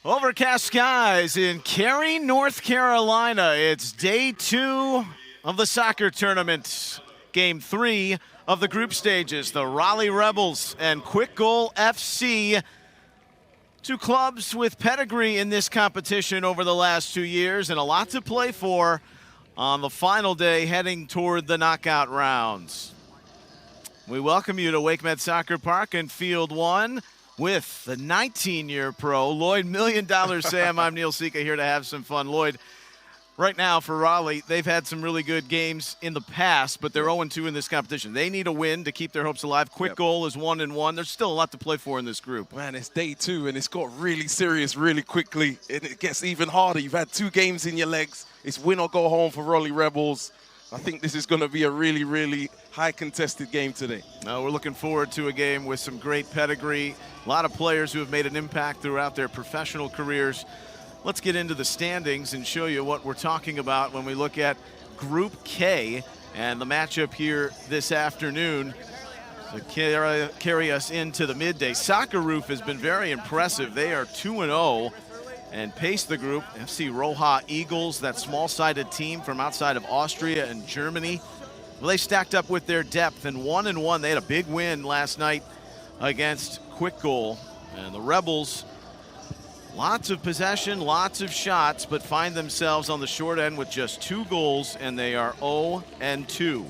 Overcast skies in Cary, North Carolina. It's day 2 of the soccer tournament. Game 3 of the group stages. The Raleigh Rebels and Kwik FC. Two clubs with pedigree in this competition over the last 2 years and a lot to play for on the final day heading toward the knockout rounds. We welcome you to WakeMed Soccer Park in Field 1 with the 19-year pro, Lloyd $1 Million Sam. I'm Neil Sika here to have some fun. Lloyd, right now for Raleigh, they've had some really good games in the past, but they're 0-2 in this competition. They need a win to keep their hopes alive. Kwik is 1-1. There's still a lot to play for in this group. Man, it's day 2, and it's got really serious really quickly. And it gets even harder. You've had 2 games in your legs. It's win or go home for Raleigh Rebels. I think this is going to be a really, really high contested game today. We're looking forward to a game with some great pedigree. A lot of players who have made an impact throughout their professional careers. Let's get into the standings and show you what we're talking about when we look at Group K and the matchup here this afternoon to carry us into the midday. Soccer Roof has been very impressive. They are 2-0 and pace the group. FC Roja Eagles, that small-sided team from outside of Austria and Germany. Well, they stacked up with their depth and 1-1. They had a big win last night against Kwik. And the Rebels, lots of possession, lots of shots, but find themselves on the short end with just 2 goals, and they are 0-2.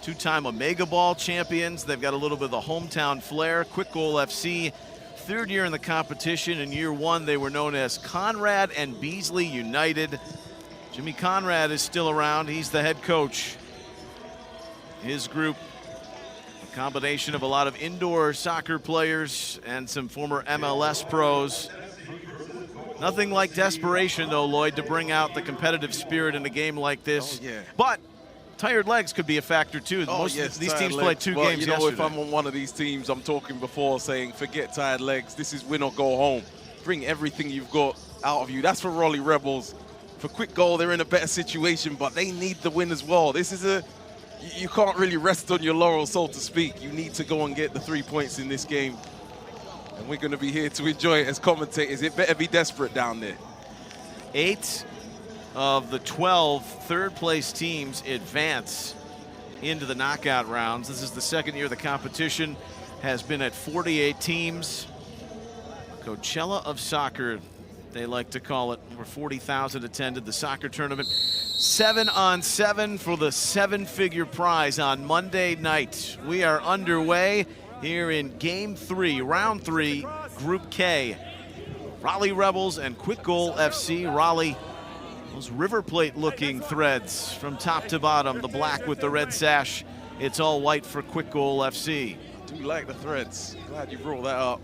Two-time Omega Ball champions. They've got a little bit of the hometown flair. Kwik FC, 3rd year in the competition. In year 1, they were known as Conrad and Beasley United. Jimmy Conrad is still around. He's the head coach. His group, a combination of a lot of indoor soccer players and some former MLS pros. Nothing like desperation, though, Lloyd, to bring out the competitive spirit in a game like this. Oh, yeah. But tired legs could be a factor, too. Most of these teams played 2 games yesterday. If I'm on one of these teams, I'm talking before saying, forget tired legs. This is win or go home. Bring everything you've got out of you. That's for Raleigh Rebels. For Kwik, they're in a better situation, but they need the win as well. This is you can't really rest on your laurels, so to speak. You need to go and get the 3 points in this game. And we're going to be here to enjoy it as commentators. It better be desperate down there. 8 of the 12 third-place teams advance into the knockout rounds. This is the 2nd year the competition has been at 48 teams. Coachella of soccer, they like to call it. Over 40,000 attended the soccer tournament. 7-on-7 for the 7-figure prize on Monday night. We are underway here in Game 3, Round 3, Group K. Raleigh Rebels and Kwik FC. Raleigh, those River Plate-looking threads from top to bottom. The black with the red sash. It's all white for Kwik FC. I do like the threads. Glad you brought that up.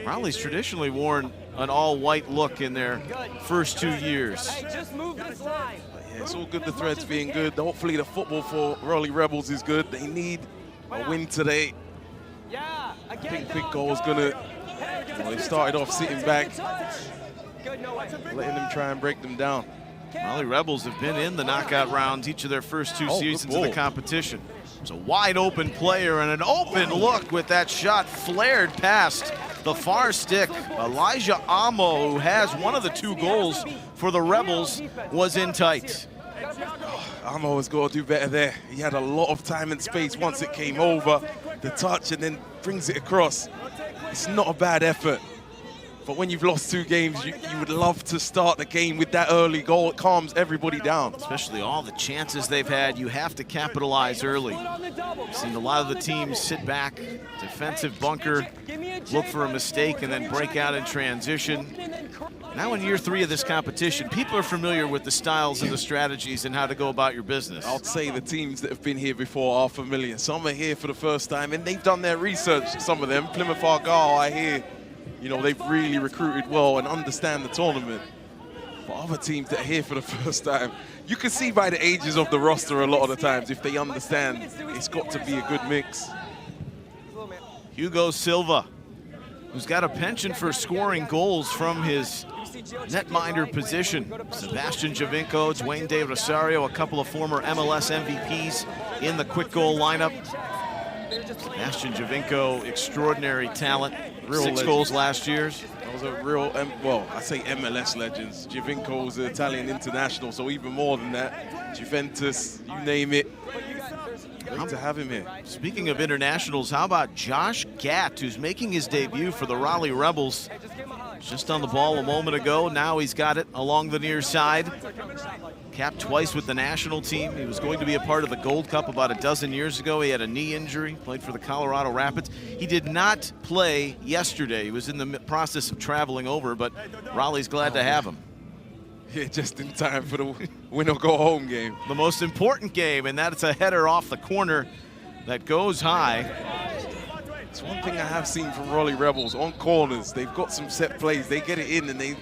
Raleigh's traditionally worn an all-white look in their first 2 years. Hey, just move this line. Yeah, it's all good, the threads being good. Hopefully the football for Raleigh Rebels is good. They need a win today. Yeah, I think Kwik is gonna, they started off sitting back, letting them try and break them down. Raleigh Rebels have been in the knockout rounds each of their first 2 seasons of the competition. It's a wide open player and an open look with that shot flared past the far stick. Elijah Amo, who has one of the 2 goals for the Rebels, was in tight. Amo has got to do better there. He had a lot of time and space once it came over, the touch, and then brings it across. It's not a bad effort. But when you've lost 2 games, you would love to start the game with that early goal. It calms everybody down. Especially all the chances they've had, you have to capitalize early. We've seen a lot of the teams sit back, defensive bunker, look for a mistake, and then break out in transition. Now in year 3 of this competition, people are familiar with the styles and the strategies and how to go about your business. I'd say the teams that have been here before are familiar. Some are here for the first time, and they've done their research, some of them. Plymouth Argyle, I hear, they've really recruited well and understand the tournament. But other teams that are here for the first time, you can see by the ages of the roster a lot of the times, if they understand, it's got to be a good mix. Hugo Silva, who's got a penchant for scoring goals from his netminder position. Sebastian Javinko, Dwayne De Rosario, a couple of former MLS MVPs in the Kwik lineup. Sebastian Javinko, extraordinary talent. Real 6 legend. goals last year. That was a real, well, I say MLS legends. Javinko was an Italian international, so even more than that. Juventus, you name it. Great to have him here. Speaking of internationals, how about Josh Gatt, who's making his debut for the Raleigh Rebels? Just on the ball a moment ago. Now he's got it along the near side. Capped twice with the national team. He was going to be a part of the Gold Cup about a dozen years ago. He had a knee injury, played for the Colorado Rapids. He did not play yesterday. He was in the process of traveling over, but Raleigh's glad to have him. Yeah, just in time for the win or go home game. The most important game, and that's a header off the corner that goes high. It's one thing I have seen from Raleigh Rebels on corners. They've got some set plays. They get it in and they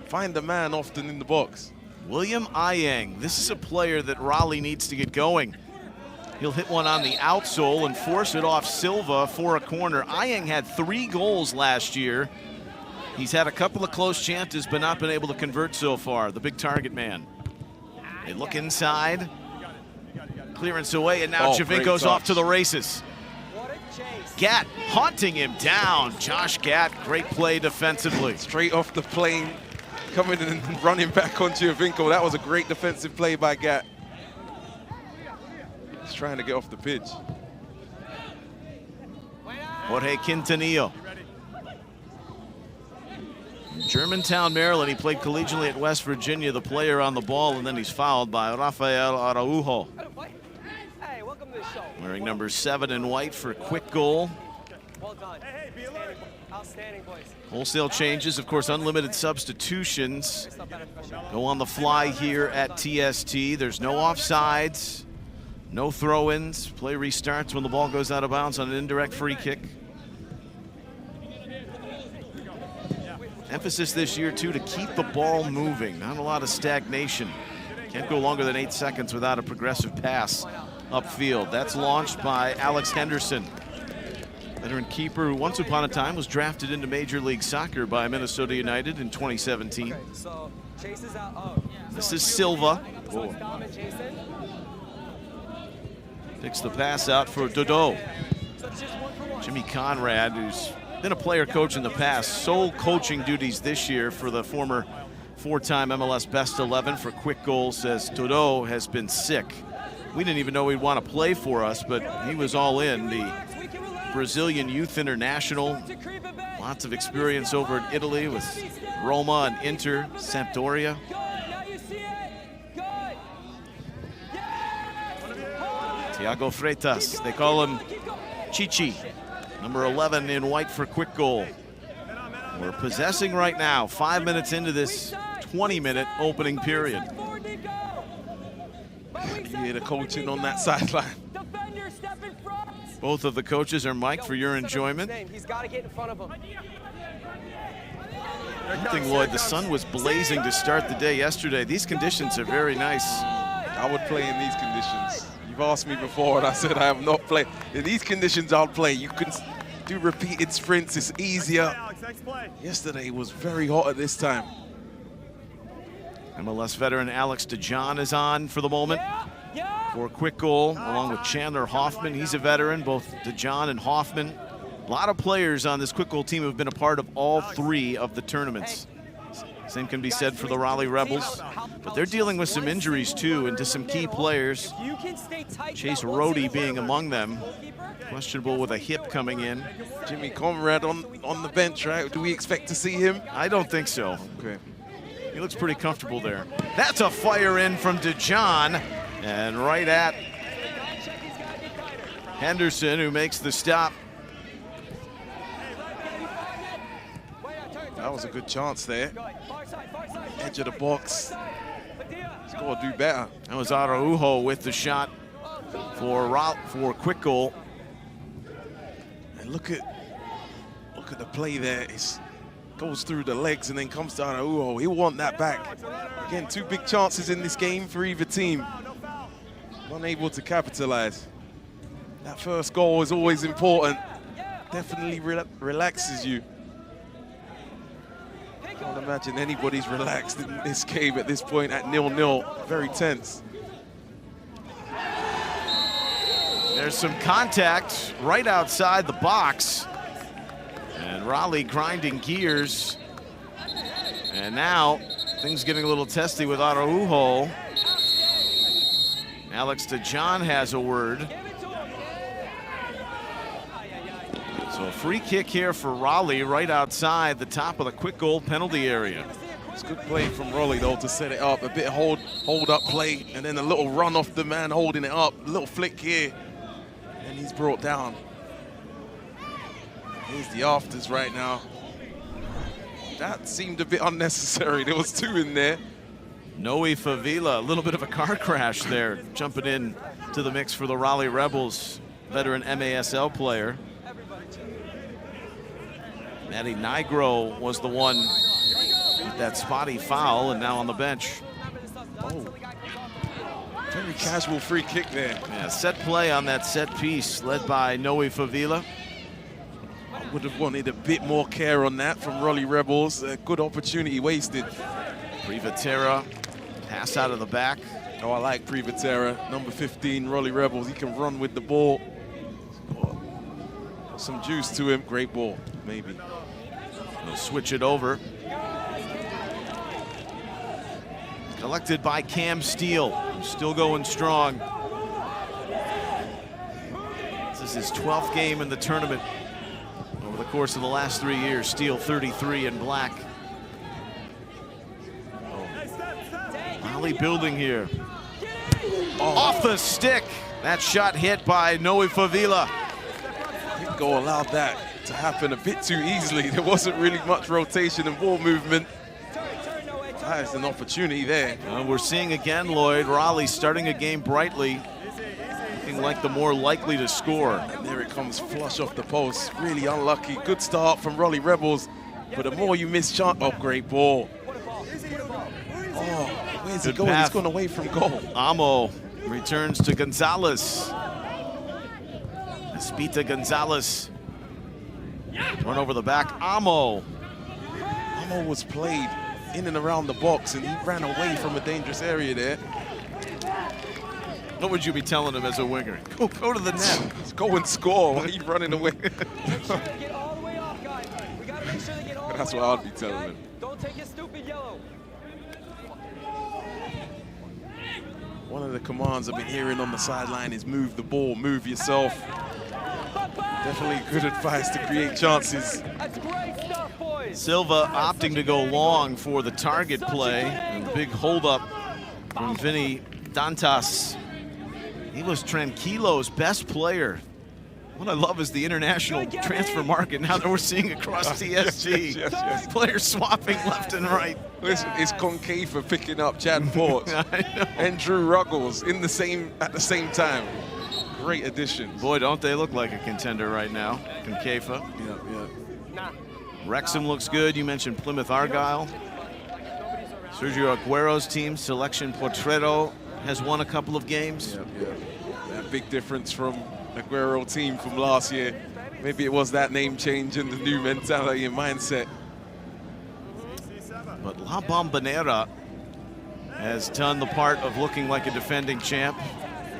find the man often in the box. William Ayang, this is a player that Raleigh needs to get going. He'll hit one on the outsole and force it off Silva for a corner. Ayang had 3 goals last year. He's had a couple of close chances, but not been able to convert so far, the big target man. They look inside. Clearance away, and now Javinko's off to the races. Gatt haunting him down. Josh Gatt, great play defensively. Straight off the plane, coming in and running back on Javinko. That was a great defensive play by Gatt. He's trying to get off the pitch. Jorge Quintanillo. Germantown, Maryland. He played collegiately at West Virginia, the player on the ball, and then he's fouled by Rafael Araujo. Hey, welcome to the show. Wearing number 7 in white for Kwik goal. Well done. Outstanding, boys. Wholesale changes, of course, unlimited substitutions. Go on the fly here at TST. There's no offsides, no throw-ins. Play restarts when the ball goes out of bounds on an indirect free kick. Emphasis this year, too, to keep the ball moving. Not a lot of stagnation. Can't go longer than 8 seconds without a progressive pass upfield. That's launched by Alex Henderson, veteran keeper who once upon a time was drafted into Major League Soccer by Minnesota United in 2017. Okay, so Chase is out. Oh, This is Silva. so it's Dom and Jason. Picks the pass out for Dodo. So it's just 1 for 1. Jimmy Conrad, who's been a player coach in the past, sole coaching duties this year for the former 4-time MLS Best 11 for Kwik goal, says Dodo has been sick. We didn't even know he'd want to play for us, but he was all in. The Brazilian Youth International, lots of experience over in Italy with Roma and Inter, Sampdoria. Thiago Freitas, they call him Chichi, number 11 in white for Kwik goal. We're possessing right now, 5 minutes into this 20-minute opening period. You hear the coaching on that sideline. Both of the coaches are mic'd for your enjoyment. He's got to get in front of him. One thing, Lloyd, the sun was blazing to start the day yesterday. These conditions are very nice. I would play in these conditions. You've asked me before, and I said I have not played. In these conditions, I'll play. You can do repeated sprints. It's easier. Yesterday was very hot at this time. MLS veteran Alex DeJohn is on for the moment for a Kwik goal, along with Chandler Hoffman. He's a veteran, both DeJohn and Hoffman. A lot of players on this Kwik goal team have been a part of all 3 of the tournaments. Same can be said for the Raleigh Rebels, but they're dealing with some injuries too, and to some key players. Chase Rohde being among them, questionable with a hip coming in. Jimmy Conrad on the bench, right? Do we expect to see him? I don't think so. Okay. He looks pretty comfortable there. That's a fire in from DeJohn, and right at Henderson, who makes the stop. That was a good chance there. Edge of the box. He's got to do better. That was Araujo with the shot for Kwik goal. And look at the play there. It goes through the legs and then comes to Araujo. He'll want that back. Again, 2 big chances in this game for either team. Unable to capitalize. That first goal is always important. Definitely relaxes you. I can't imagine anybody's relaxed in this game at this point at 0-0. Very tense. There's some contact right outside the box. And Raleigh grinding gears. And now things getting a little testy with Araujo. Alex DeJohn has a word. So a free kick here for Raleigh right outside the top of the Kwik goal penalty area. It's good play from Raleigh though to set it up. A bit of hold up play and then a little run off the man holding it up. A little flick here and he's brought down. Here's the afters right now. That seemed a bit unnecessary. There was two in there. Noe Favila, a little bit of a car crash there, jumping in to the mix for the Raleigh Rebels, veteran MASL player. Matty Nigro was the one with that spotty foul and now on the bench. Oh, very casual free kick there. Yeah, set play on that set piece led by Noe Favila. I would have wanted a bit more care on that from Raleigh Rebels. A good opportunity wasted. Privatera, pass out of the back. Oh, I like Privatera, number 15, Raleigh Rebels. He can run with the ball. Some juice to him, great ball, maybe. They'll switch it over. Collected by Cam Steele, who's still going strong. This is his 12th game in the tournament over the course of the last 3 years. Steele 33 in black. Raleigh building here. Oh. Off the stick. That shot hit by Noe Favila. Kwik goal allowed that to happen a bit too easily. There wasn't really much rotation and ball movement. That's an opportunity there. We're seeing again, Lloyd, Raleigh starting a game brightly, looking like the more likely to score. And there it comes flush off the post. Really unlucky. Good start from Raleigh Rebels. But the more you miss chance, oh, great ball. Oh, where's he going? He's gone away from goal. Amo returns to Gonzalez. Espita Gonzalez. Run over the back, Amo. Amo was played in and around the box and he ran away from a dangerous area there. What would you be telling him as a winger? Go to the net. Go and score. Why are you running away? That's what I'd be telling him. Don't take your stupid yellow. One of the commands I've been hearing on the sideline is move the ball, move yourself. Definitely good advice to create chances. That's great stuff, boys. Silva opting to go long for the target play, and the big holdup from Vinny Dantas. He was Tranquilo's best player. What I love is the international transfer market now that we're seeing across TST. Yes. Players swapping left and right. Listen, it's Concave for picking up Chad Port and Drew Ruggles at the same time. Great additions. Boy, don't they look like a contender right now, Concafa. Yeah. Wrexham looks good. You mentioned Plymouth Argyle. Sergio Aguero's team, Selection Potrero, has won a couple of games. Yeah. That big difference from Aguero team from last year. Maybe it was that name change and the new mentality and mindset. But La Bombonera has done the part of looking like a defending champ.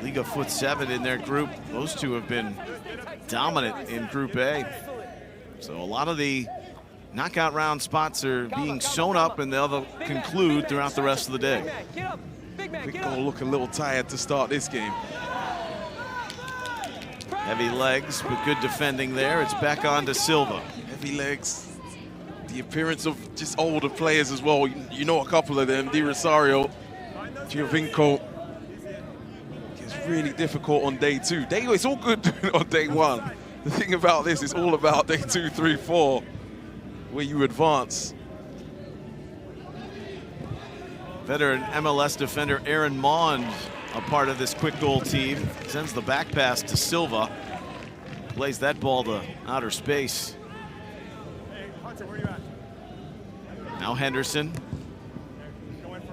Liga Foot 7 in their group. Those two have been dominant in Group A. So a lot of the knockout round spots are being sewn up and they'll conclude throughout the rest of the day. Kwik goal look a little tired to start this game. Heavy legs, but good defending there. It's back on to Silva. Heavy legs. The appearance of just older players as well. You know a couple of them. Di Rosario, Giovinco. It's really difficult on day two. It's all good on day one. The thing about this is all about day 2, 3, 4, where you advance. Veteran MLS defender Aaron Mond, a part of this Kwik goal team, sends the back pass to Silva. Plays that ball to outer space. Now Henderson.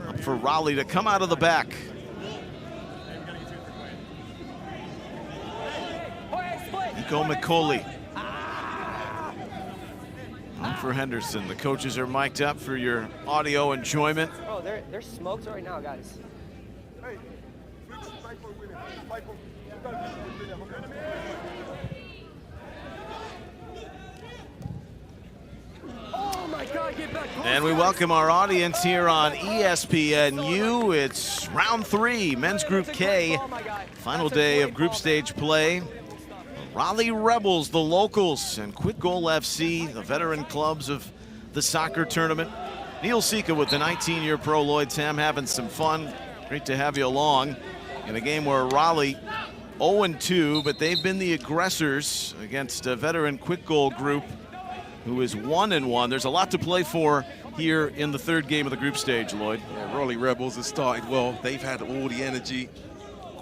Up for Raleigh to come out of the back. Nico McCauley. On for Henderson. The coaches are mic'd up for your audio enjoyment. Bro, there's smokes right now, guys. And we welcome our audience here on ESPNU. It's round 3, men's group K, final day of group stage play. Raleigh Rebels, the locals, and Kwik FC, the veteran clubs of the soccer tournament. Neil Sika with the 19-year pro. Lloyd Sam having some fun. Great to have you along in a game where Raleigh 0-2, but they've been the aggressors against a veteran Kwik group who is 1-1. There's a lot to play for here in the third game of the group stage, Lloyd. Yeah, Raleigh Rebels have started well. They've had all the energy.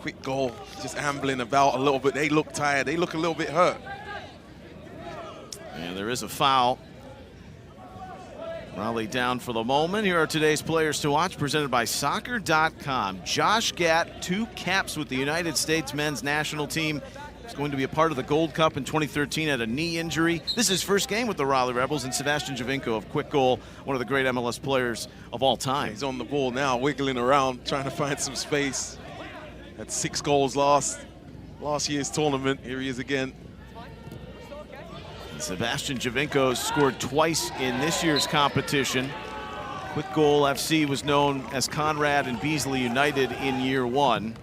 Kwik just ambling about a little bit. They look tired. They look a little bit hurt. And there is a foul. Raleigh down for the moment. Here are today's players to watch, presented by Soccer.com. Josh Gatt, 2 caps with the United States men's national team. He's going to be a part of the Gold Cup in 2013 at a knee injury. This is his first game with the Raleigh Rebels, and Sebastian Javinko of Kwik, one of the great MLS players of all time. He's on the ball now, wiggling around, trying to find some space. Had 6 goals last year's tournament. Here he is again. And Sebastian Javinko scored twice in this year's competition. Kwik FC was known as Conrad and Beasley United in year 1.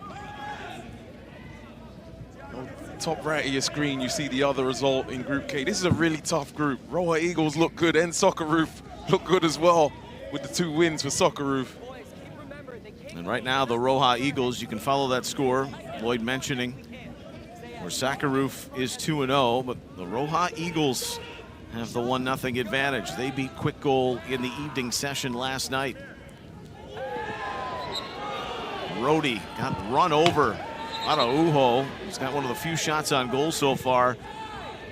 Top right of your screen, you see the other result in Group K. This is a really tough group. Roa Eagles look good, and Socceroof look good as well with the 2 wins for Socceroof. And right now, the Roja Eagles, you can follow that score, Lloyd mentioning, where Socceroof is 2-0, but the Roja Eagles have the 1-0 advantage. They beat Kwik in the evening session last night. Rody got run over. Araujo, he's got one of the few shots on goal so far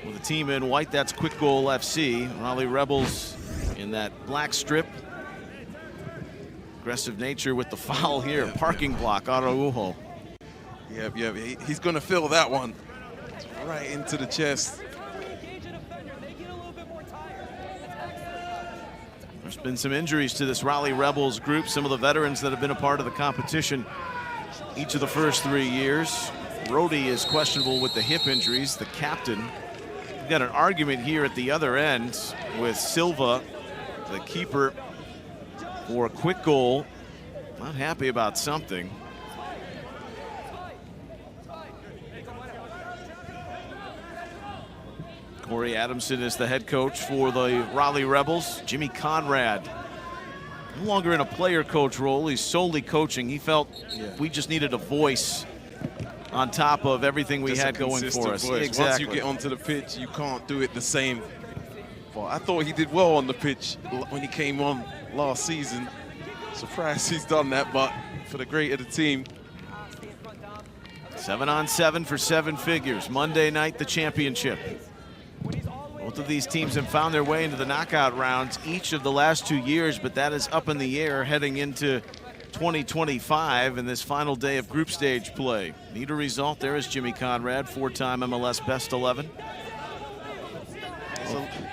with the team in white. That's Kwik FC. Raleigh Rebels in that black strip. Aggressive nature with the foul here. Parking block, Araujo. Yeah, he's going to fill that one right into the chest. There's been some injuries to this Raleigh Rebels group. Some of the veterans that have been a part of the competition each of the first 3 years. Rody is questionable with the hip injuries, the captain. We've got an argument here at the other end with Silva, the keeper for Kwik. Not happy about something. Corey Adamson is the head coach for the Raleigh Rebels. Jimmy Conrad, no longer in a player coach role, he's solely coaching. He felt we just needed a voice on top of everything we had going for us. Exactly. Once you get onto the pitch, you can't do it the same. But I thought he did well on the pitch when he came on last season. Surprised he's done that, but for the great of the team. 7-on-7 for 7 figures. Monday night, the championship. Both of these teams have found their way into the knockout rounds each of the last 2 years, but that is up in the air heading into 2025 in this final day of group stage play. Need a result. There is Jimmy Conrad, 4-time MLS Best 11.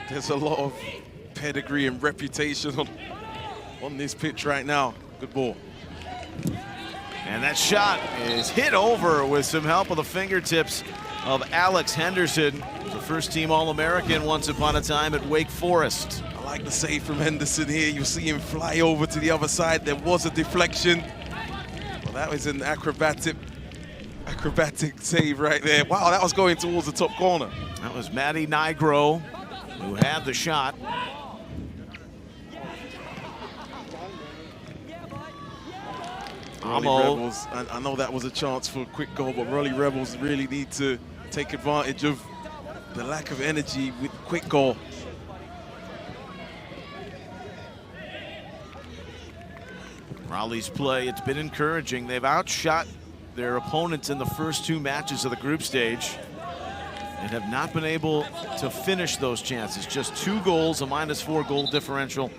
There's a lot of pedigree and reputation on this pitch right now. Good ball. And that shot is hit over with some help of the fingertips of Alex Henderson, who's a first-team All-American once upon a time at Wake Forest. I like the save from Henderson here. You'll see him fly over to the other side. There was a deflection. Well, that was an acrobatic save right there. Wow, that was going towards the top corner. That was Matty Nigro who had the shot. Raleigh Rebels, I know that was a chance for a quick goal, but Raleigh Rebels really need to take advantage of the lack of energy with Kwik. Raleigh's play, it's been encouraging. They've outshot their opponents in the first 2 matches of the group stage and have not been able to finish those chances. Just 2 goals, a -4 goal differential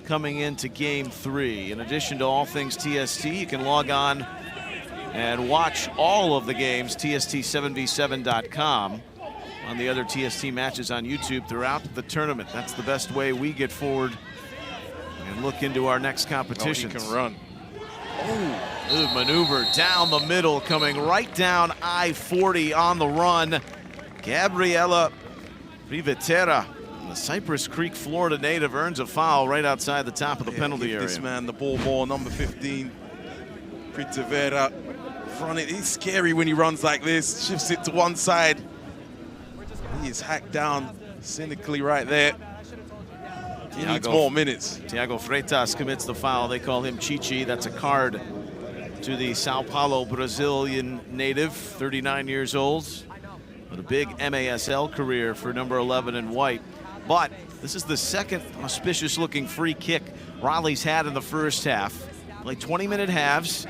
coming into game 3. In addition to all things TST, you can log on and watch all of the games, TST7v7.com, on the other TST matches on YouTube throughout the tournament. That's the best way we get forward and look into our next competition. Oh, he can run. Oh, good maneuver down the middle, coming right down I-40 on the run. Gabriela Rivetera, the Cypress Creek, Florida native, earns a foul right outside the top of the penalty area. This man the ball, number 15, Rivetera. Front it. He's scary when he runs like this. Shifts it to one side. He is hacked down cynically right there. He needs more minutes. Tiago Freitas commits the foul. They call him Chichi. That's a card to the Sao Paulo, Brazilian native, 39 years old, with a big MASL career for number 11 in white. But this is the second auspicious-looking free kick Raleigh's had in the first half. Played 20-minute halves.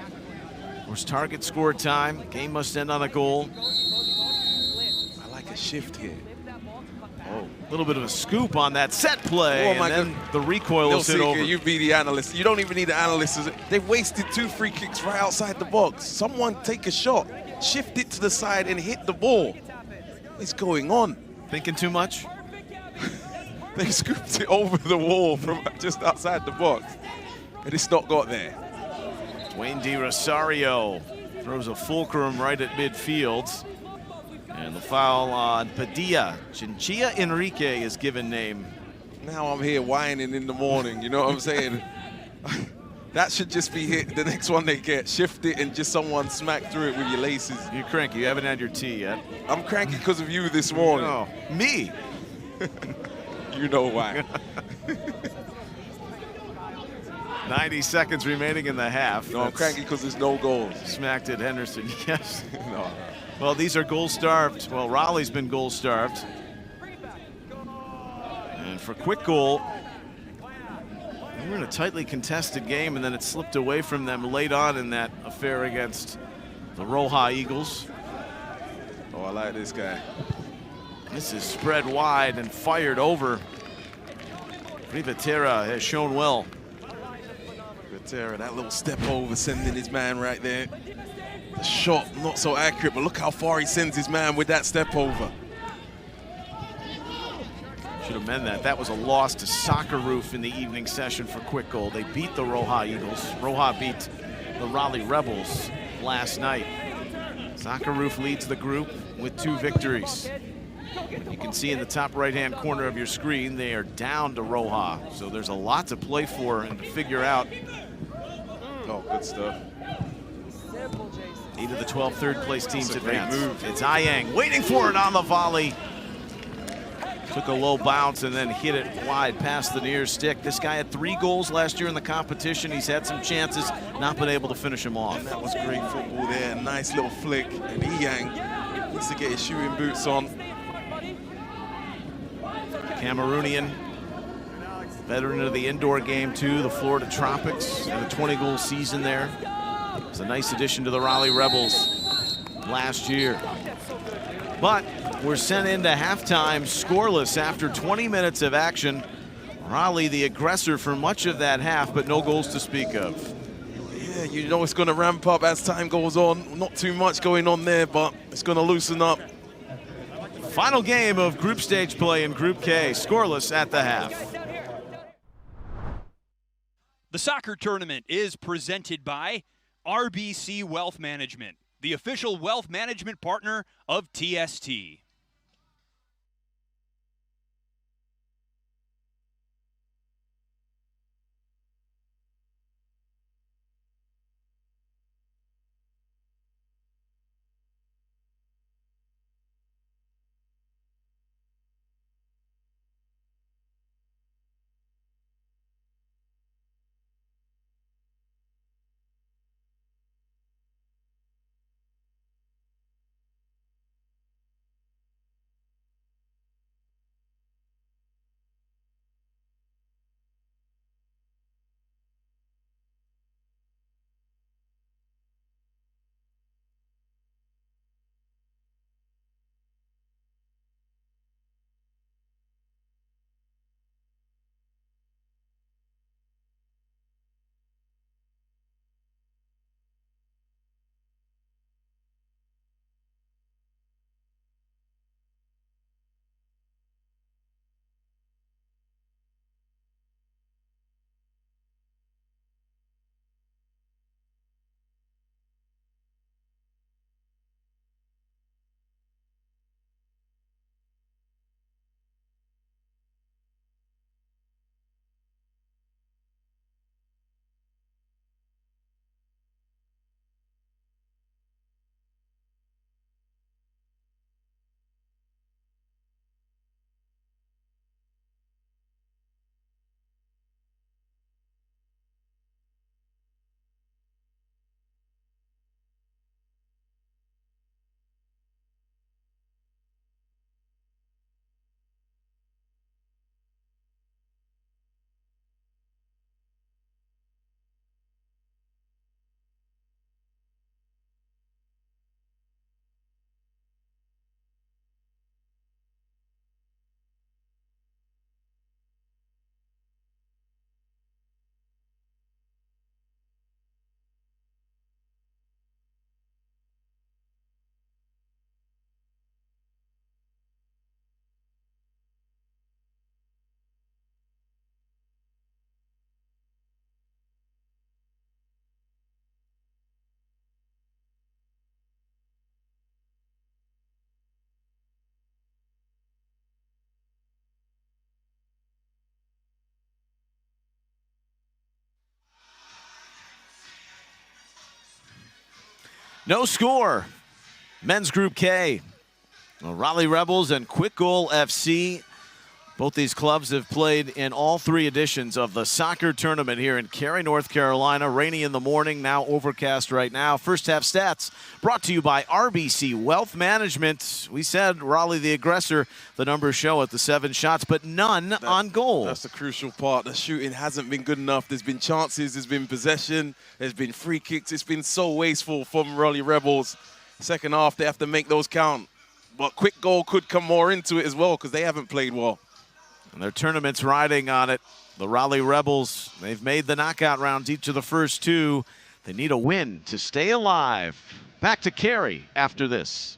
Course, target score time. Game must end on a goal. I like a shift here. Oh, a little bit of a scoop on that set play, oh, my and then the recoil will sit over. You be the analyst. You don't even need the analyst. They've wasted 2 free kicks right outside the box. Someone take a shot, shift it to the side, and hit the ball. What's going on? Thinking too much? They scooped it over the wall from just outside the box, and it's not got there. Dwayne Di Rosario throws a fulcrum right at midfield. And the foul on Padilla. Chinchilla Enrique is given name. Now I'm here whining in the morning, you know what I'm saying? That should just be hit. The next one they get, shift it and just someone smack through it with your laces. You're cranky, you haven't had your tea yet. I'm cranky because of you this morning. Oh, me? You know why. 90 seconds remaining in the half. No, I'm cranky because there's no goals. Smacked at Henderson, yes. No. Well, these are goal-starved. Well, Raleigh's been goal-starved. And for Kwik goal, they were in a tightly contested game, and then it slipped away from them late on in that affair against the Roja Eagles. Oh, I like this guy. This is spread wide and fired over. Rivetera has shown well. Rivetera, that little step over, sending his man right there. The shot, not so accurate, but look how far he sends his man with that step over. Should amend that. That was a loss to Soccer Roof in the evening session for Kwik goal. They beat the Roja Eagles. Roja beat the Raleigh Rebels last night. Soccer Roof leads the group with 2 victories. You can see in the top right-hand corner of your screen, they are down to Roja. So there's a lot to play for and to figure out. Oh, good stuff. 8 of the 12 third-place teams advance. Great move. It's Ayang waiting for it on the volley. Took a low bounce and then hit it wide past the near stick. This guy had 3 goals last year in the competition. He's had some chances, not been able to finish them off. And that was great football there. Nice little flick. And Ayang needs to get his shooting boots on. Cameroonian, veteran of the indoor game too, the Florida Tropics, had a 20-goal season there. It's a nice addition to the Raleigh Rebels last year. But we're sent into halftime scoreless after 20 minutes of action. Raleigh the aggressor for much of that half, but no goals to speak of. Yeah, you know it's going to ramp up as time goes on. Not too much going on there, but it's going to loosen up. Final game of group stage play in Group K, scoreless at the half. The soccer tournament is presented by RBC Wealth Management, the official wealth management partner of TST. No score. Men's Group K. Raleigh Rebels and Kwik FC. Both these clubs have played in all 3 editions of the soccer tournament here in Cary, North Carolina. Rainy in the morning, now overcast right now. First half stats brought to you by RBC Wealth Management. We said Raleigh the aggressor. The numbers show it, the 7 shots, but none on goal. That's the crucial part. The shooting hasn't been good enough. There's been chances, there's been possession, there's been free kicks. It's been so wasteful from Raleigh Rebels. Second half, they have to make those count. But Kwik could come more into it as well because they haven't played well. And their tournament's riding on it. The Raleigh Rebels, they've made the knockout rounds each of the first 2. They need a win to stay alive. Back to Cary after this.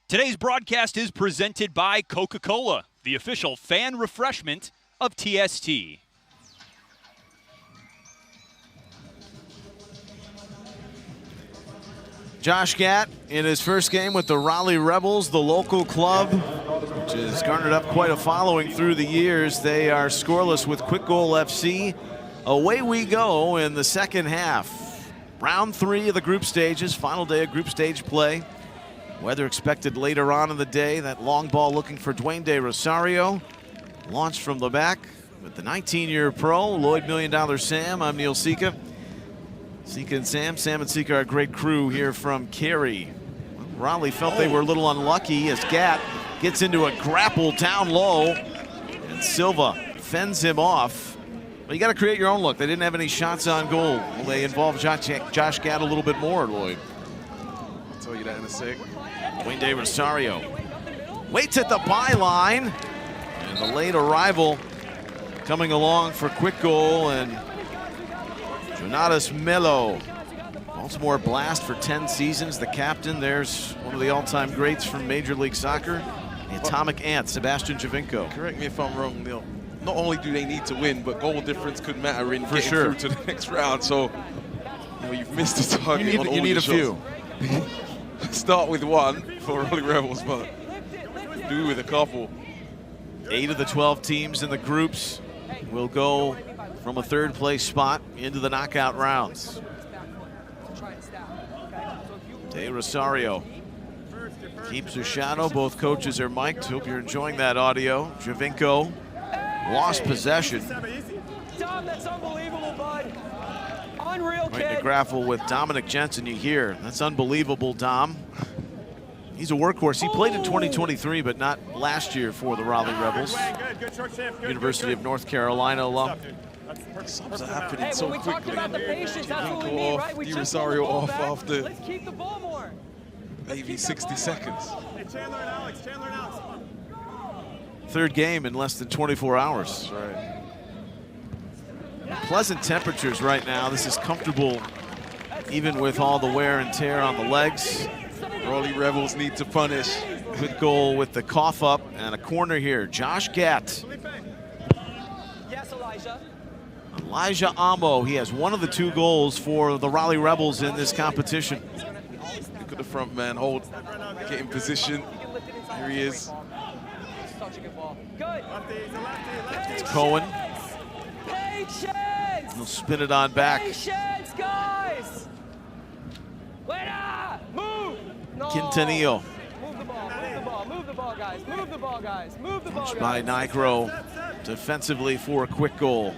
Today's broadcast is presented by Coca-Cola, the official fan refreshment of TST. Josh Gatt in his first game with the Raleigh Rebels, the local club, which has garnered up quite a following through the years. They are scoreless with Kwik FC. Away we go in the second half. Round 3 of the group stages, final day of group stage play. Weather expected later on in the day. That long ball looking for Dwayne De Rosario. Launched from the back with the 19-year pro, Lloyd $1 Million Sam. I'm Neil Sika. Sika and Sam. Sam and Sika are a great crew here from Cary. Well, Raleigh felt they were a little unlucky as Gatt gets into a grapple down low. And Silva fends him off. But you got to create your own look. They didn't have any shots on goal. Well, they involved Josh Gatt a little bit more, Lloyd. I'll tell you that in a sec. Dwayne De Rosario waits at the byline, and the late arrival coming along for Kwik and Jonatas Melo. Baltimore Blast for 10 seasons, the captain. There's one of the all-time greats from Major League Soccer, the Atomic Ant, Sebastian Javinko. Correct me if I'm wrong, Neil. Not only do they need to win, but goal difference could matter in getting through to the next round. So, you've missed the target on all you need the a shots. few. Start with 1 for Raleigh Rebels, but do with a couple. 8 of the 12 teams in the groups will go from a third place spot into the knockout rounds. De Rosario keeps her shadow. Both coaches are mic'd. Hope you're enjoying that audio. Javinko lost possession. Dom, that's unbelievable, bud. Unreal, Right kid. to grapple with Dominic Jensen, you hear. That's unbelievable, Dom. He's a workhorse. He played in 2023, but not last year for the Raleigh Rebels. University of North Carolina alum. Subs are happening Hey, so when we talked quickly. about the patience, that's what we Javinko mean, off, right? We Di just want the Rosario ball off back. after Let's keep the ball more. maybe 60 seconds. Third game in less than 24 hours. That's right. Pleasant temperatures right now. This is comfortable even with all the wear and tear on the legs. Raleigh Rebels need to punish. Good goal with the cough up and a corner here. Josh Gatt. Yes, Elijah. Elijah Amo, he has one of the 2 goals for the Raleigh Rebels in this competition. Look at the front man, hold, get in position. Here he is. Such a good ball. Good. It's Cohen. Patience. He'll spin it on back. Patience, guys. Winner. Move. No. Quintanillo. Move the ball. Move the ball. Move the ball, guys. Move the ball, guys. Move the ball, Punched guys. by Nigro defensively for a quick goal.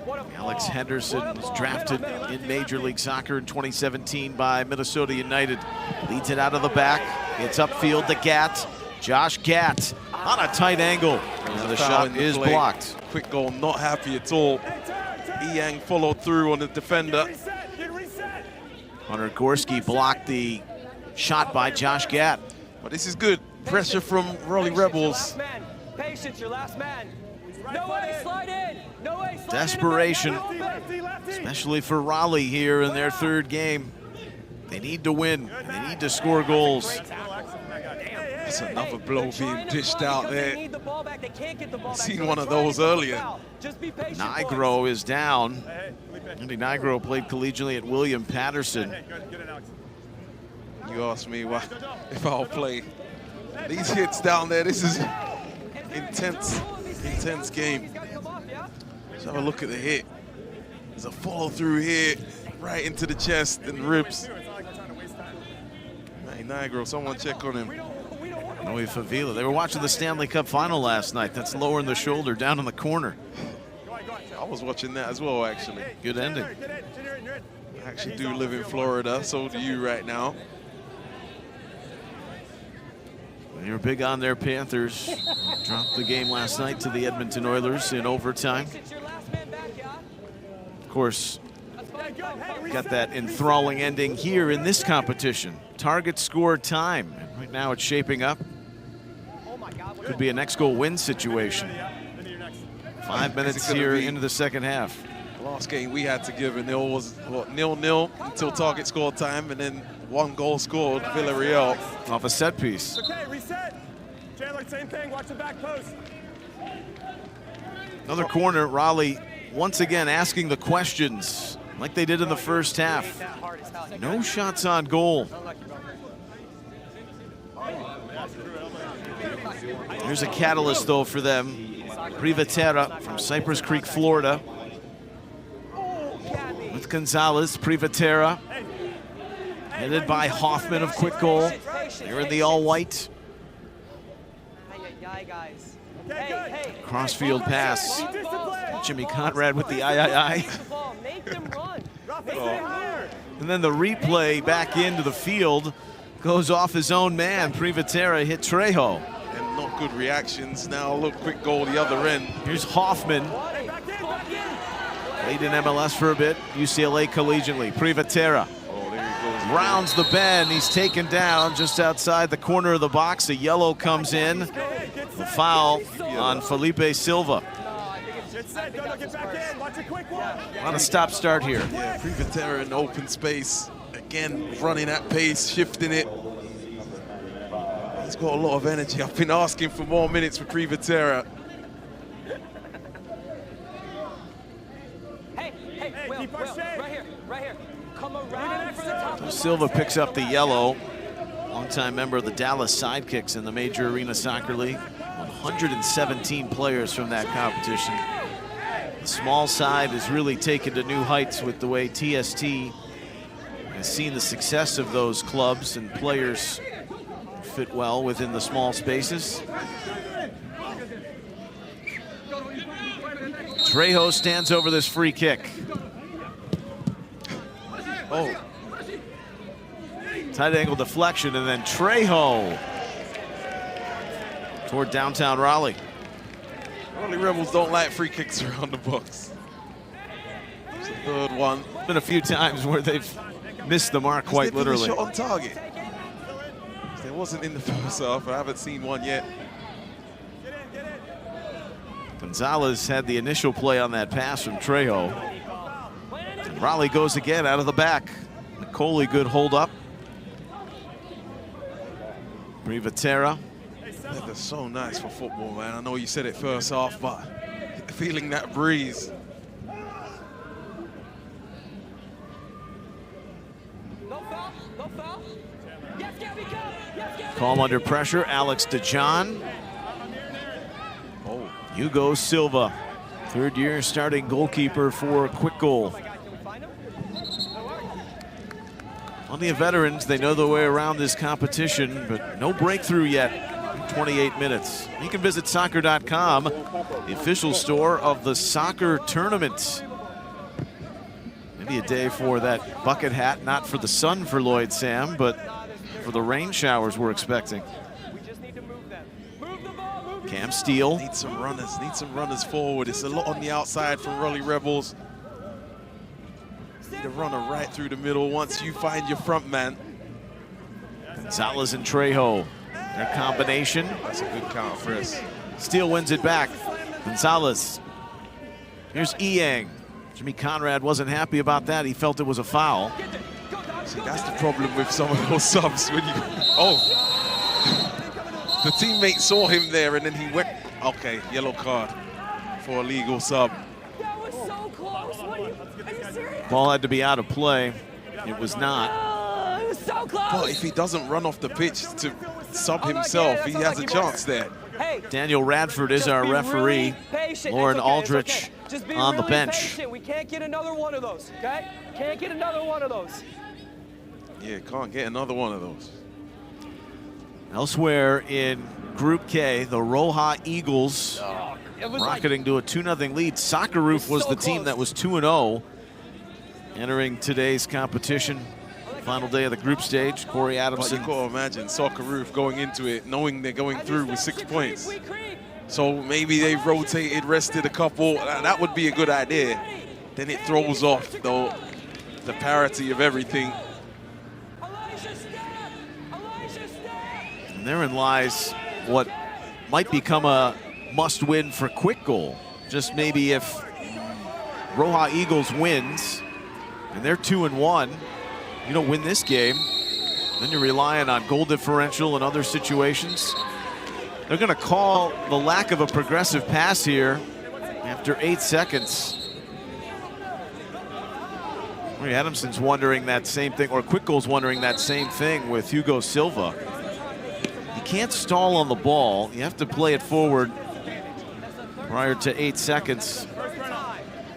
What a Alex ball. Henderson What a was ball. drafted Middle. in Major League Soccer in 2017 by Minnesota United. Leads it out of the back. It's upfield to Gatt. Josh Gatt on a tight angle. And the Foul shot in the is play. blocked. Quick goal, not happy at all. Eyang followed through on the defender. Hunter Gorski blocked the shot by Josh Gatt. But this is good. Pressure from Raleigh Rebels. Patience, your last man. No way, slide in. No way, slide Desperation. in. Especially for Raleigh here in their third game. They need to win. They need to score goals. That's another blow being dished out there. Seen one of those earlier. Nigro is down. Andy Nigro played collegially at William Patterson. You asked me if I'll play. These hits down there, this is intense game. Let's have a look at the hit. There's a follow through here, right into the chest and ribs. Hey, Nigro, someone check on him. Noe Favila. They were watching the Stanley Cup final last night. That's lowering the shoulder down in the corner. I was watching that as well, actually. Good ending. I actually do live in Florida, so do you right now. You're big on their Panthers. Dropped the game last night to the Edmonton Oilers in overtime. Of course, got that enthralling ending here in this competition. Target score time. And right now it's shaping up. Could be a next goal win situation. 5 minutes here into the second half. Last game we had to give a nil was, what, 0-0 until target score time, and then 1 goal scored, Villarreal. Off a set piece. Okay, reset. Chandler, same thing. Watch the back post. Another corner. Raleigh once again asking the questions like they did in the first half. No shots on goal. There's a catalyst, though, for them. Privatera from Cypress Creek, Florida. With Gonzalez, Privatera. Headed by Hoffman of Kwik Goal. They're in the all-white. Crossfield pass. Jimmy Conrad with the I. And then the replay back into the field goes off his own man. Privatera hit Trejo. And not good reactions. Now look, quick goal the other end. Here's Hoffman. Played in MLS for a bit. UCLA collegiately. Privatera. Oh, there he goes. Rounds the bend. He's taken down just outside the corner of the box. A yellow comes in. The foul on Felipe Silva. On a stop-start here. Yeah, Privatera in open space. Again, running at pace, shifting it. He's got a lot of energy. I've been asking for more minutes for Privatera. Hey, Will, right here. Come around from the top. Silva picks up the yellow. Longtime member of the Dallas Sidekicks in the Major Arena Soccer League. 117 players from that competition. The small side has really taken to new heights with the way TST has seen the success of those clubs, and players fit well within the small spaces. Trejo stands over this free kick. Oh. Tight angle deflection, and then Trejo toward downtown Raleigh. Raleigh Rebels don't like free kicks around the box. It's the third one. Been a few times where they've missed the mark quite literally. Shot on target. There wasn't in the first half. I haven't seen one yet. Gonzalez had the initial play on that pass from Trejo. And Raleigh goes again out of the back. Nicoli, good hold up. Rivatera. That's so nice for football, man. I know you said it first half, but feeling that breeze. Calm under pressure, Alex DeJohn. Oh, Hugo Silva, third-year starting goalkeeper for Kwik goal. Plenty of veterans, they know their way around this competition, but no breakthrough yet in 28 minutes. You can visit soccer.com, the official store of the soccer tournament. Maybe a day for that bucket hat, not for the sun for Lloyd Sam, but for the rain showers we're expecting. Cam Steele. Need some runners forward. It's a lot on the outside from Raleigh Rebels. Need a runner right through the middle once you find your front man. Gonzalez and Trejo, their combination. That's a good counter for us. Steele wins it back. Gonzalez. Here's Eyang. Jimmy Conrad wasn't happy about that. He felt it was a foul. See, that's the problem with some of those subs. When you, the teammate saw him there and then he went. Okay, yellow card for a legal sub. That was so close. What are you serious? Ball had to be out of play. It was not. Oh, it was so close. But if he doesn't run off the pitch to sub himself, he has a chance there. Hey, Daniel Radford is our referee. Lauren Aldrich on the bench. Patient. We can't get another one of those, okay? Can't get another one of those. Yeah, can't get another one of those. Elsewhere in Group K, the Roja Eagles rocketing to a 2-0 lead. Socceroos was the team that was 2-0 entering today's competition. Final day of the group stage. Corey Adamson. But you can't imagine Socceroos going into it knowing they're going through with 6 points. So maybe they've rotated, rested a couple. That would be a good idea. Then it throws off the parity of everything. And therein lies what might become a must-win for Kwik goal. Just maybe if Roja Eagles wins, and they're 2-1, you don't win this game, then you're relying on goal differential and other situations. They're going to call the lack of a progressive pass here after 8 seconds. Corey Adamson's wondering that same thing, or Kwik goal's wondering that same thing with Hugo Silva. You can't stall on the ball. You have to play it forward prior to 8 seconds.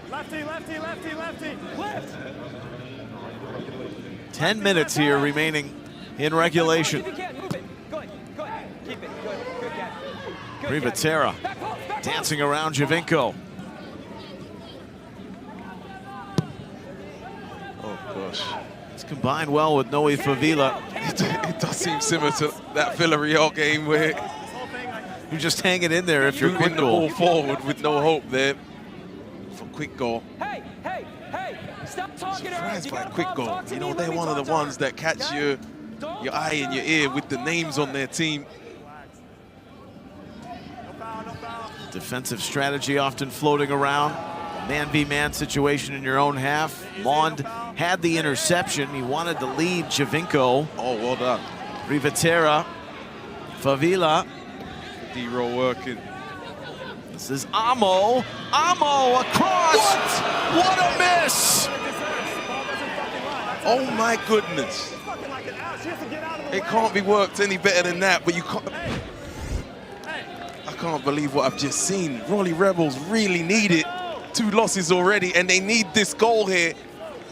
Lefty, lefty, lefty, lefty. Left. 10 minutes here remaining in regulation. Rivatera dancing around Javinko. Oh, gosh. It's combined well with Noe Favila. It does seem similar to that Villarreal game where you're just hanging in there if you're moving Kwik the goal. ball forward with no hope there for Kwik goal. Hey, hey, hey, stop talking. Surprised by Kwik goal. You know, they're one of the ones that catch your eye and your ear with the names on their team. Defensive strategy often floating around. Man v man situation in your own half. Mond had the interception. He wanted to lead Javinko. Oh, well done. Rivatera, Favila. D-roll working. This is Amo. Amo across. What a miss! Oh my goodness. It can't be worked any better than that, but you can't. I can't believe what I've just seen. Raleigh Rebels really need it 2 losses already, and they need this goal here.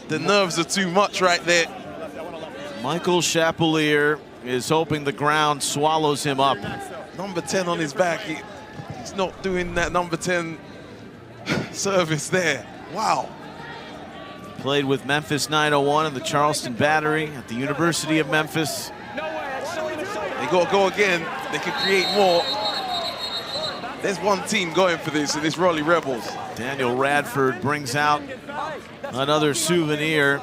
The nerves are too much right there. Michael Chapelier is hoping the ground swallows him up. Number 10 on his back. He's not doing that number 10 service there. Wow. Played with Memphis 901 and the Charleston Battery at the University of Memphis. They got to go again. They can create more. There's one team going for this, and it's Raleigh Rebels. Daniel Radford brings out another souvenir.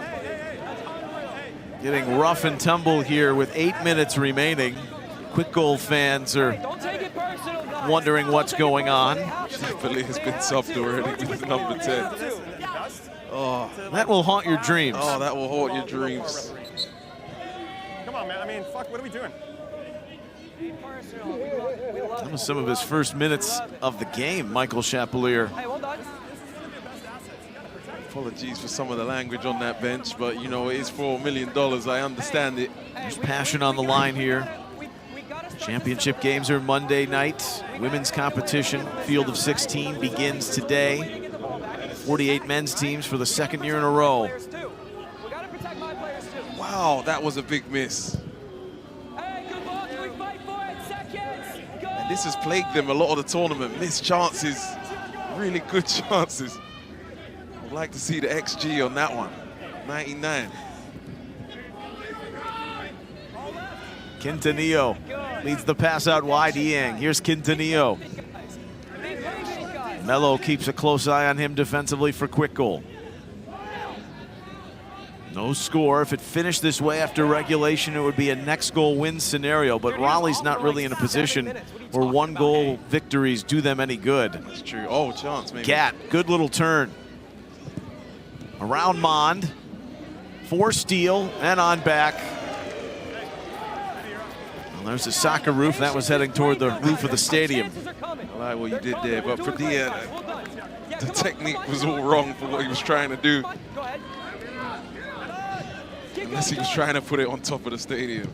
Getting rough and tumble here with 8 minutes remaining. Kwik goal fans are wondering what's going on. Chapelier has been subbed already with number 10. Oh, that will haunt your dreams. Oh, that will haunt your dreams. Come on, man. I mean, fuck, what are we doing? That was some of his first minutes of the game, Michael Chapelier. Apologies for some of the language on that bench, but you know, it is $4 million. I understand it. There's passion on the line here. Championship games are Monday night. Women's competition, field of 16, begins today. 48 men's teams for the 2nd year in a row. Wow, that was a big miss. And this has plagued them a lot of the tournament. Missed chances, really good chances. I'd like to see the XG on that one, 99. Quintanillo leads the pass out wide. Yang. Here's Quintanillo. Mello keeps a close eye on him defensively for Kwik goal. No score. If it finished this way after regulation, it would be a next goal win scenario, but Raleigh's not really in a position where 1-goal victories do them any good. That's true. Oh, chance maybe. Gat, good little turn. Around Mond. For Steele and on back. Well, there's the soccer roof. That was heading toward the roof of the stadium. I like what you did there, but for Dia, the technique was all wrong for what he was trying to do. Unless he was trying to put it on top of the stadium.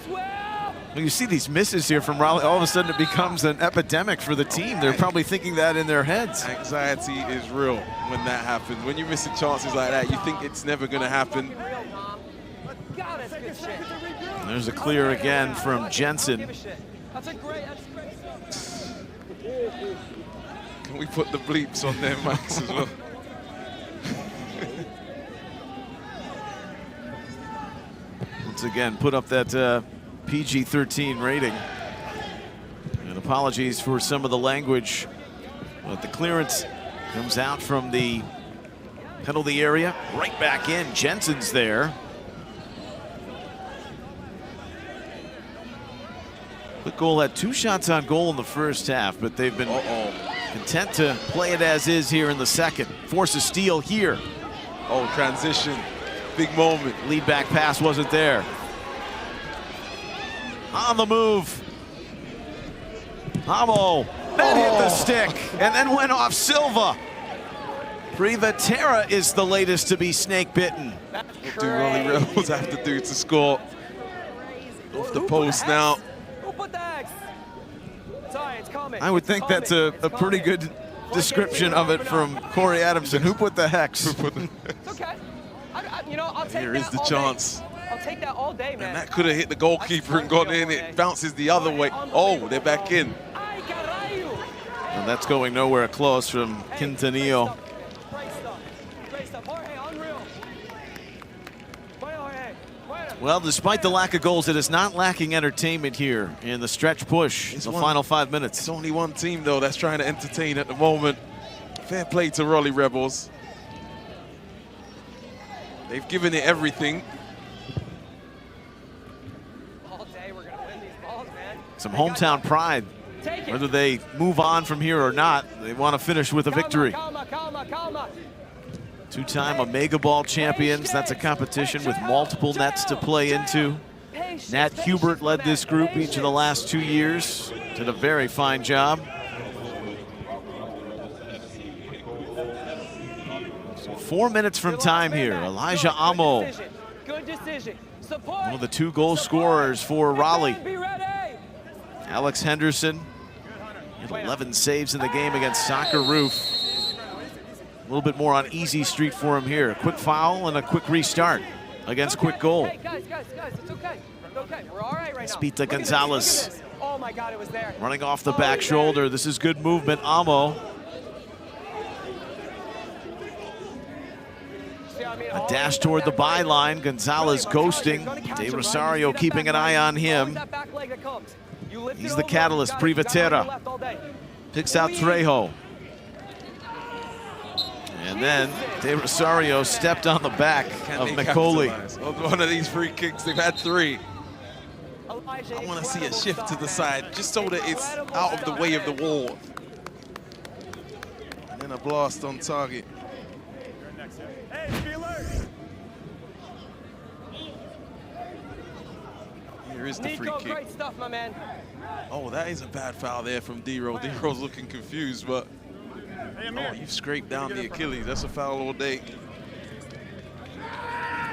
Well, you see these misses here from Raleigh, all of a sudden it becomes an epidemic for the team. They're probably thinking that in their heads. Anxiety is real when that happens. When you're missing chances like that, you think it's never going to happen. There's a clear again from Jensen. Can we put the bleeps on there, Max, as well? Once again, put up that PG-13 rating. And apologies for some of the language, but the clearance comes out from the penalty area, right back in. Jensen's there. Kwik goal had 2 shots on goal in the first half, but they've been content to play it as is here in the second. Force a steal here. Oh, transition. Big moment. Lead back pass wasn't there. On the move. Amo. That hit the stick and then went off Silva. Privatera is the latest to be snake bitten. What do Raleigh Rebels have to do to score? Off the post now. I would think that's a pretty good description of it from Corey Adamson. Who put the hex? Okay. I'll take Here is the chance. I'll take that all day, man. And that could have hit the goalkeeper and gone in. It bounces the other way. Oh, they're back in. And that's going nowhere close from Quintanillo. Well, despite the lack of goals, it is not lacking entertainment here in the stretch push. It's the final 5 minutes. It's only one team, though, that's trying to entertain at the moment. Fair play to Raleigh Rebels. They've given it everything. All day we're gonna win these balls, man. Some hometown pride. Whether they move on from here or not, they want to finish with a victory. Two-time Omega Ball champions. That's a competition with multiple nets to play into. Nat Hubert led this group each of the last 2 years. Did a very fine job. So 4 minutes from time here. Elijah Amo, one of the 2 goal scorers for Raleigh. Alex Henderson had 11 saves in the game against Soccer Roof. A little bit more on easy street for him here. A quick foul and a quick restart against Kwik goal. Hey, guys, it's okay. It's okay. We're all right right now. Spita Look at Gonzalez. this, look at this. Oh my God, it was there. Running off the back shoulder. This is good movement. Amo. A dash toward the byline. Gonzalez ghosting. De Rosario keeping an eye on him. He's the catalyst. Privatera picks out Trejo. And then De Rosario stepped on the back of McCauley. One of these free kicks, they've had 3. I want to see a shift to the side, just so that it's out of the way of the wall. And then a blast on target. Here is the free kick. Great stuff, my man. Oh, that is a bad foul there from D-Roll. D-Roll's looking confused, but oh, you've scraped down the Achilles. That's a foul all day.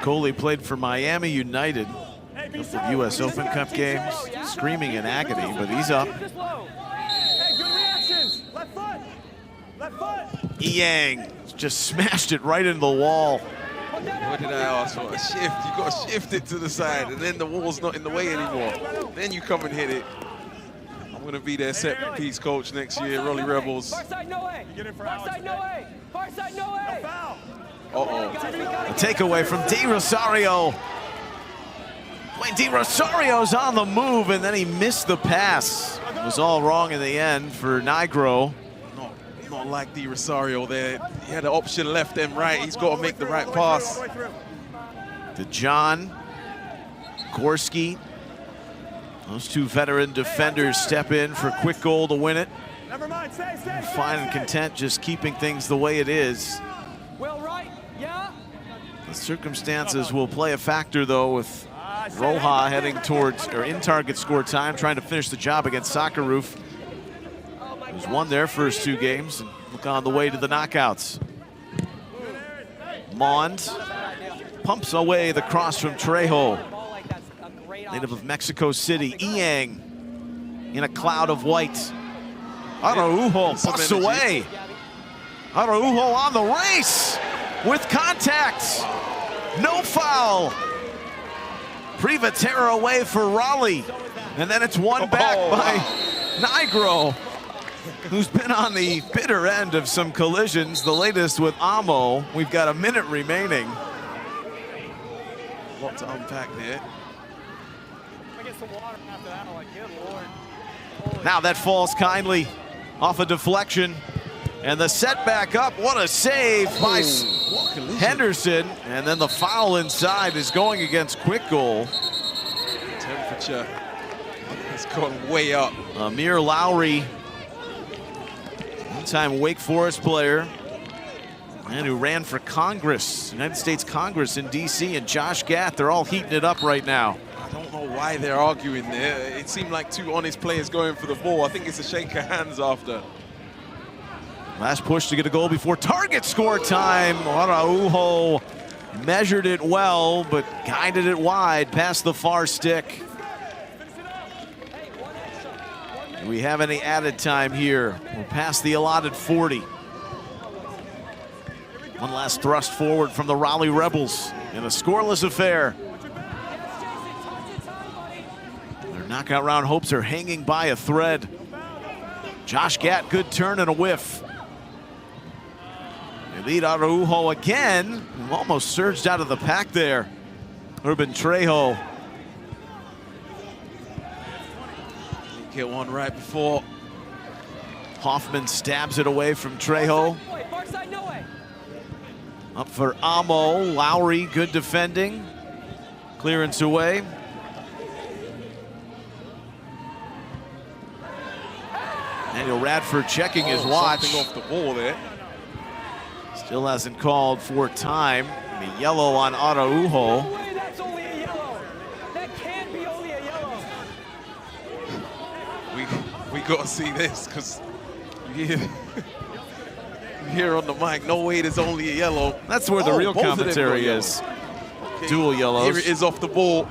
Coley played for Miami United. The U.S. Open Cup games, screaming in agony, but he's up. Hey, good reactions. Left foot. Left foot. Yang just smashed it right into the wall. What did I ask for? A shift. You got to shift it to the side, and then the wall's not in the way anymore. Then you come and hit it. I'm going to be their set piece coach next year, Raleigh Rebels. Far side, no way. Far side, no way. Far side, no way. Uh-oh. A takeaway from De Rosario. Wait, De Rosario's on the move, and then he missed the pass. It was all wrong in the end for Nigro. Not like De Rosario there. He had an option left and right. He's got to make the right pass. To John, Gorski. Those two veteran defenders step in for a quick goal to win it. Fine and content just keeping things the way it is. Well, right, yeah. The circumstances will play a factor, though, with Roja heading towards, or in target score time, trying to finish the job against Socceroof. Who's won their first 2 games and look on the way to the knockouts. Mond pumps away the cross from Trejo, native of Mexico City. Iang in a cloud of white. Araujo busts away. Araujo on the race with contact. No foul. Privatera away for Raleigh. And then it's won back by Nigro, who's been on the bitter end of some collisions, the latest with Amo. We've got a minute remaining. A lot to unpack there. Now that falls kindly off a deflection. And the set back up. What a save by Henderson. And then the foul inside is going against Kwik goal. Temperature has gone way up. Amir Lowry, one-time Wake Forest player, and who ran for Congress, United States Congress in D.C., and Josh Gatt, they're all heating it up right now. I don't know why they're arguing there. It seemed like 2 honest players going for the ball. I think it's a shake of hands after. Last push to get a goal before target score time. Araujo measured it well, but guided it wide past the far stick. Do we have any added time here? We're past the allotted 40. One last thrust forward from the Raleigh Rebels in a scoreless affair. Their knockout round hopes are hanging by a thread. Josh Gatt, good turn and a whiff. They lead Araujo again. Almost surged out of the pack there. Urban Trejo. Get one right before. Hoffman stabs it away from Trejo. Up for Amo. Lowry, good defending. Clearance away. Daniel Radford checking his watch. Something off the ball there. Still hasn't called for time. A yellow on Araujo. No way, that's only a yellow. That can't be only a yellow. We got to see this, because you hear on the mic, no way, there's only a yellow. That's where the real commentary is. Okay. Dual yellows. Here it is off the ball.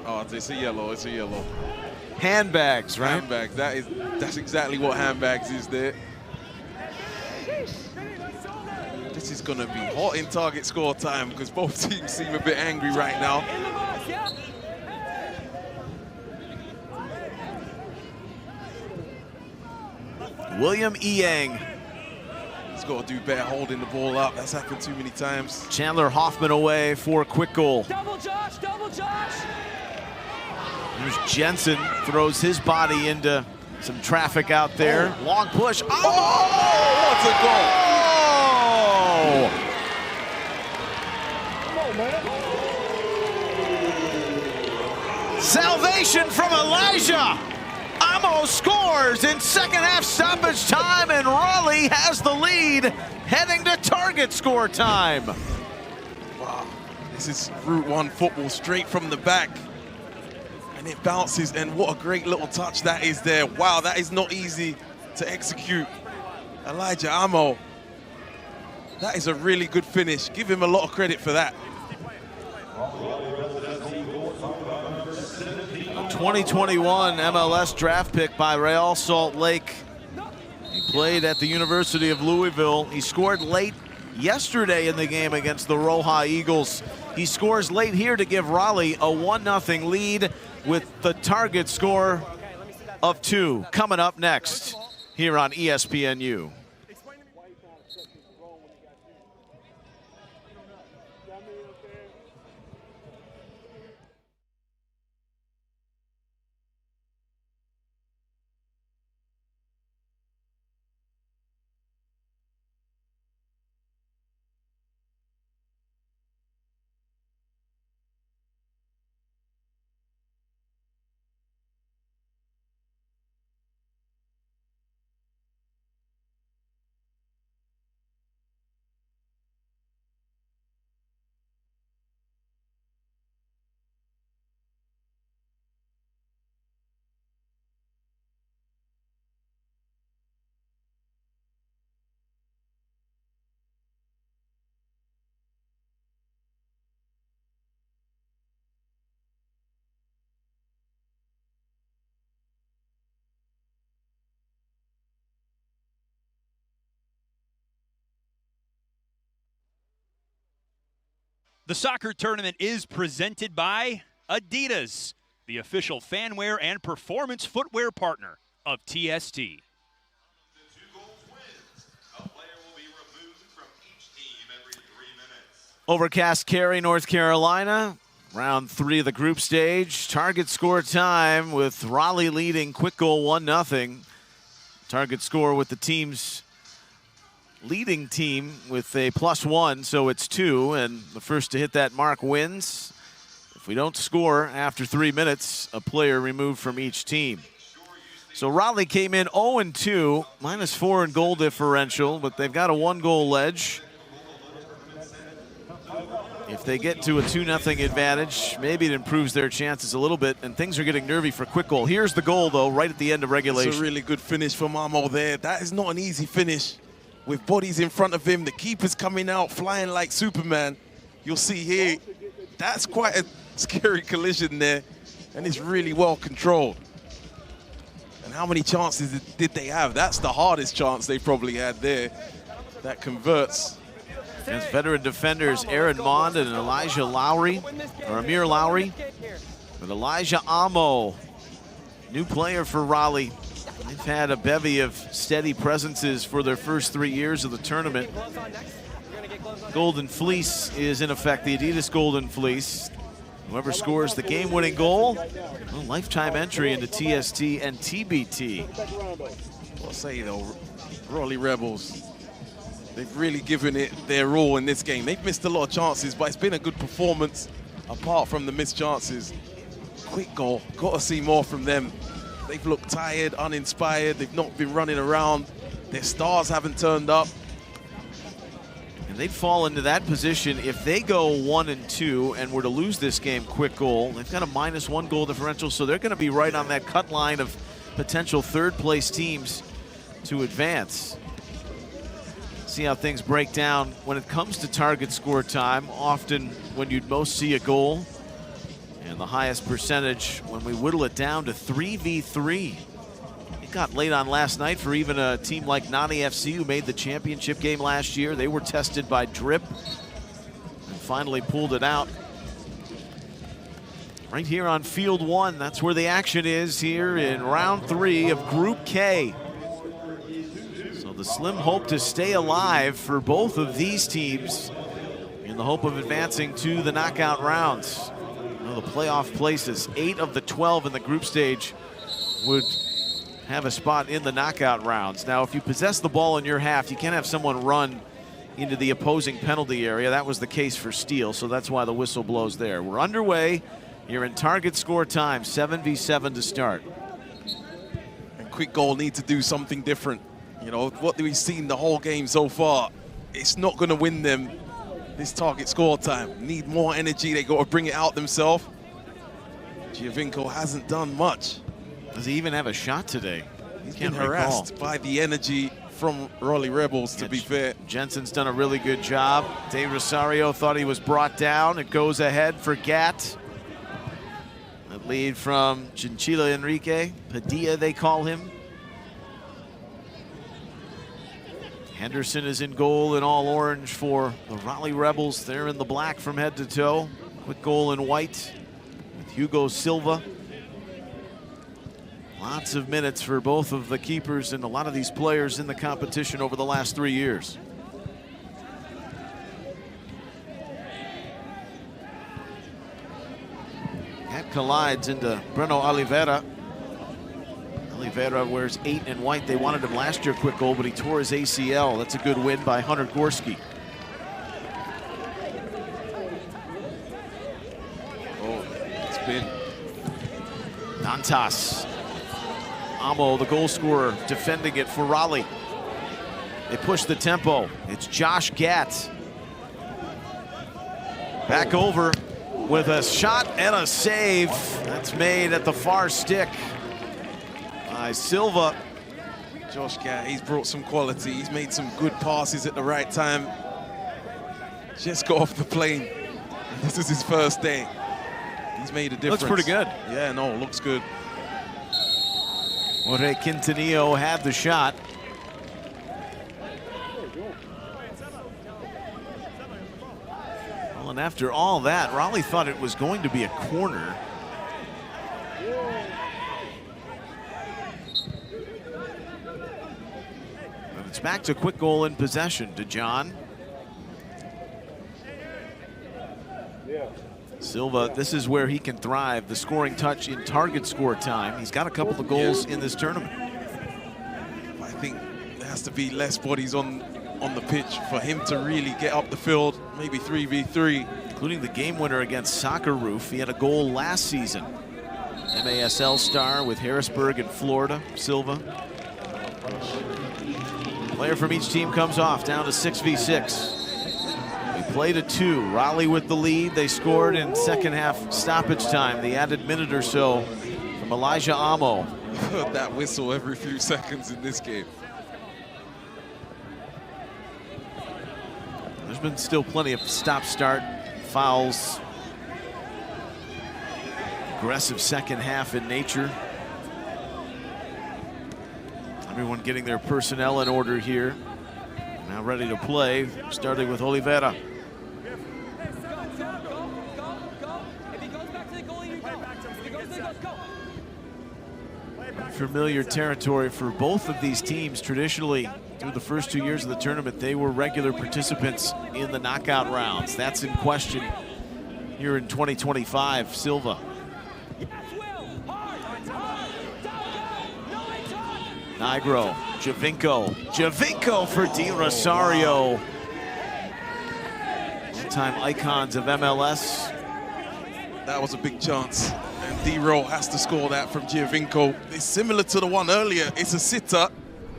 Oh, it's a yellow, it's a yellow. Handbags, right? Handbags, that's exactly what handbags is there. This is going to be hot in target score time because both teams seem a bit angry right now. In the box, yeah. William Eyang. He's got to do better holding the ball up. That's happened too many times. Chandler Hoffman away for a quick goal. Double Josh, double Josh. Here's Jensen, throws his body into some traffic out there. Long push. Oh! What a goal! Salvation from Elijah. Amo scores in second half stoppage time, and Raleigh has the lead heading to target score time. Wow, this is Route 1 football straight from the back. And it bounces, and what a great little touch that is there. Wow, that is not easy to execute. Elijah Amo, that is a really good finish. Give him a lot of credit for that. A 2021 MLS draft pick by Real Salt Lake. He played at the University of Louisville. He scored late yesterday in the game against the Roja Eagles. He scores late here to give Raleigh a 1-0 lead with the target score of 2 coming up next here on ESPNU. The soccer tournament is presented by Adidas, the official fanwear and performance footwear partner of TST. Overcast Cary, North Carolina. Round 3 of the group stage. Target score time with Raleigh leading quick goal 1-0. Target score with the team's leading team with a +1, so it's 2, and the first to hit that mark wins. If we don't score after 3 minutes, a player removed from each team. So Raleigh came in 0-2, -4 in goal differential, but they've got a 1-goal edge. If they get to a 2-0 advantage, maybe it improves their chances a little bit, and things are getting nervy for quick goal. Here's the goal, though, right at the end of regulation. It's a really good finish from Amo there. That is not an easy finish. With bodies in front of him, the keeper's coming out, flying like Superman. You'll see here, that's quite a scary collision there, and it's really well controlled. And how many chances did they have? That's the hardest chance they probably had there. That converts. Against veteran defenders Aaron Mond and Elijah Lowry, or Amir Lowry. But Elijah Amo, new player for Raleigh. They've had a bevy of steady presences for their first 3 years of the tournament. Golden Fleece is in effect, the Adidas Golden Fleece. Whoever scores the game-winning goal, a lifetime entry into TST and TBT. I'll say though, Raleigh Rebels, they've really given it their all in this game. They've missed a lot of chances, but it's been a good performance apart from the missed chances. Quick goal, got to see more from them. They've looked tired, uninspired. They've not been running around. Their stars haven't turned up. And they'd fall into that position if they go 1-2 and were to lose this game quick goal. They've got a -1 goal differential, so they're going to be right on that cut line of potential third-place teams to advance. See how things break down when it comes to target score time. Often when you'd most see a goal, and the highest percentage when we whittle it down to 3v3. got late on last night for even a team like Nani FC, who made the championship game last year. They were tested by drip and finally pulled it out. Right here on field 1, that's where the action is here in round 3 of Group K. So the slim hope to stay alive for both of these teams in the hope of advancing to the knockout rounds. The playoff places, 8 of the 12 in the group stage would have a spot in the knockout rounds. Now, if you possess the ball in your half, you can't have someone run into the opposing penalty area. That was the case for Steele, so that's why the whistle blows there. We're underway. You're in target score time, 7v7 to start. And Kwik Goal need to do something different. You know, what we've seen the whole game so far, it's not going to win them this target score time. Need more energy. They got to bring it out themselves. Giovinco hasn't done much. Does he even have a shot today? He's been harassed by the energy from Raleigh Rebels, to be fair. Jensen's done a really good job. De Rosario thought he was brought down. It goes ahead for Gat. That lead from Chinchilla Enrique. Padilla, they call him. Henderson is in goal in all orange for the Raleigh Rebels. They're in the black from head to toe. Kwik Goal in white with Hugo Silva. Lots of minutes for both of the keepers and a lot of these players in the competition over the last 3 years. That collides into Breno Oliveira. Oliveira wears 8 in white. They wanted him last year, Kwik Goal, but he tore his ACL. That's a good win by Hunter Gorski. Oh, spin. Dantas. Amo, the goal scorer, defending it for Raleigh. They push the tempo. It's Josh Gat. Back over with a shot and a save. That's made at the far stick by Silva. Josh Gat, he's brought some quality. He's made some good passes at the right time. Just got off the plane. This is his first day. He's made a difference. Looks pretty good. Yeah, no, looks good. Jorge Quintanillo had the shot. Well, and after all that, Raleigh thought it was going to be a corner. And it's back to Kwik Goal in possession to John. Silva, this is where he can thrive, the scoring touch in target score time. He's got a couple of goals in this tournament. I think there has to be less bodies on the pitch for him to really get up the field, maybe 3v3. Including the game winner against Soccer Roof. He had a goal last season. MASL star with Harrisburg in Florida, Silva. Player from each team comes off, down to 6v6. Play to 2. Raleigh with the lead. They scored in second half stoppage time. The added minute or so from Elijah Amo. Heard that whistle every few seconds in this game. There's been still plenty of stop-start fouls. Aggressive second half in nature. Everyone getting their personnel in order here. Now ready to play, starting with Oliveira. Familiar territory for both of these teams. Traditionally, through the first 2 years of the tournament, they were regular participants in the knockout rounds. That's in question here in 2025. Silva. Nigro, Giovinco for De Rosario. Time icons of MLS. That was a big chance. And D-Roll has to score that from Giovinco. It's similar to the one earlier. It's a sitter.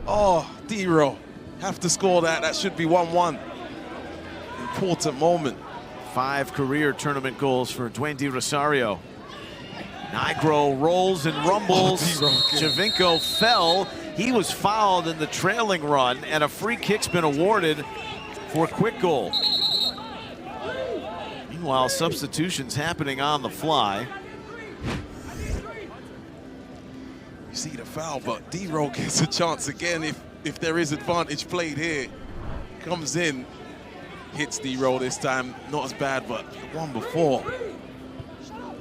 Oh, D-Roll have to score that. That should be 1-1. Important moment. 5 career tournament goals for Dwayne De Rosario. Nigro rolls and rumbles. Giovinco fell. He was fouled in the trailing run, and a free kick's been awarded for Kwik Goal. Meanwhile, substitutions happening on the fly. You see the foul, but D-Roll gets a chance again if there is advantage played here. Comes in, hits D-Roll this time. Not as bad, but the one before.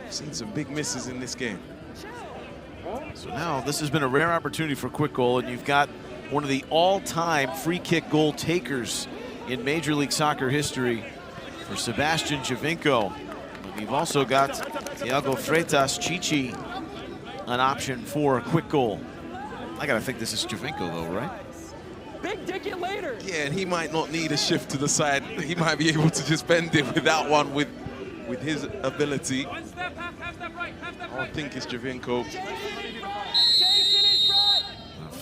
Seen some big misses in this game. So now this has been a rare opportunity for Kwik goal, and you've got one of the all-time free kick goal takers in Major League Soccer history for Sebastian Javinko. But you've also got Thiago Freitas Chichi, an option for a Kwik goal. I gotta think this is Javinko though, right? Big dick it later. Yeah, and he might not need a shift to the side. He might be able to just bend it without one with his ability. I think it's Javinko.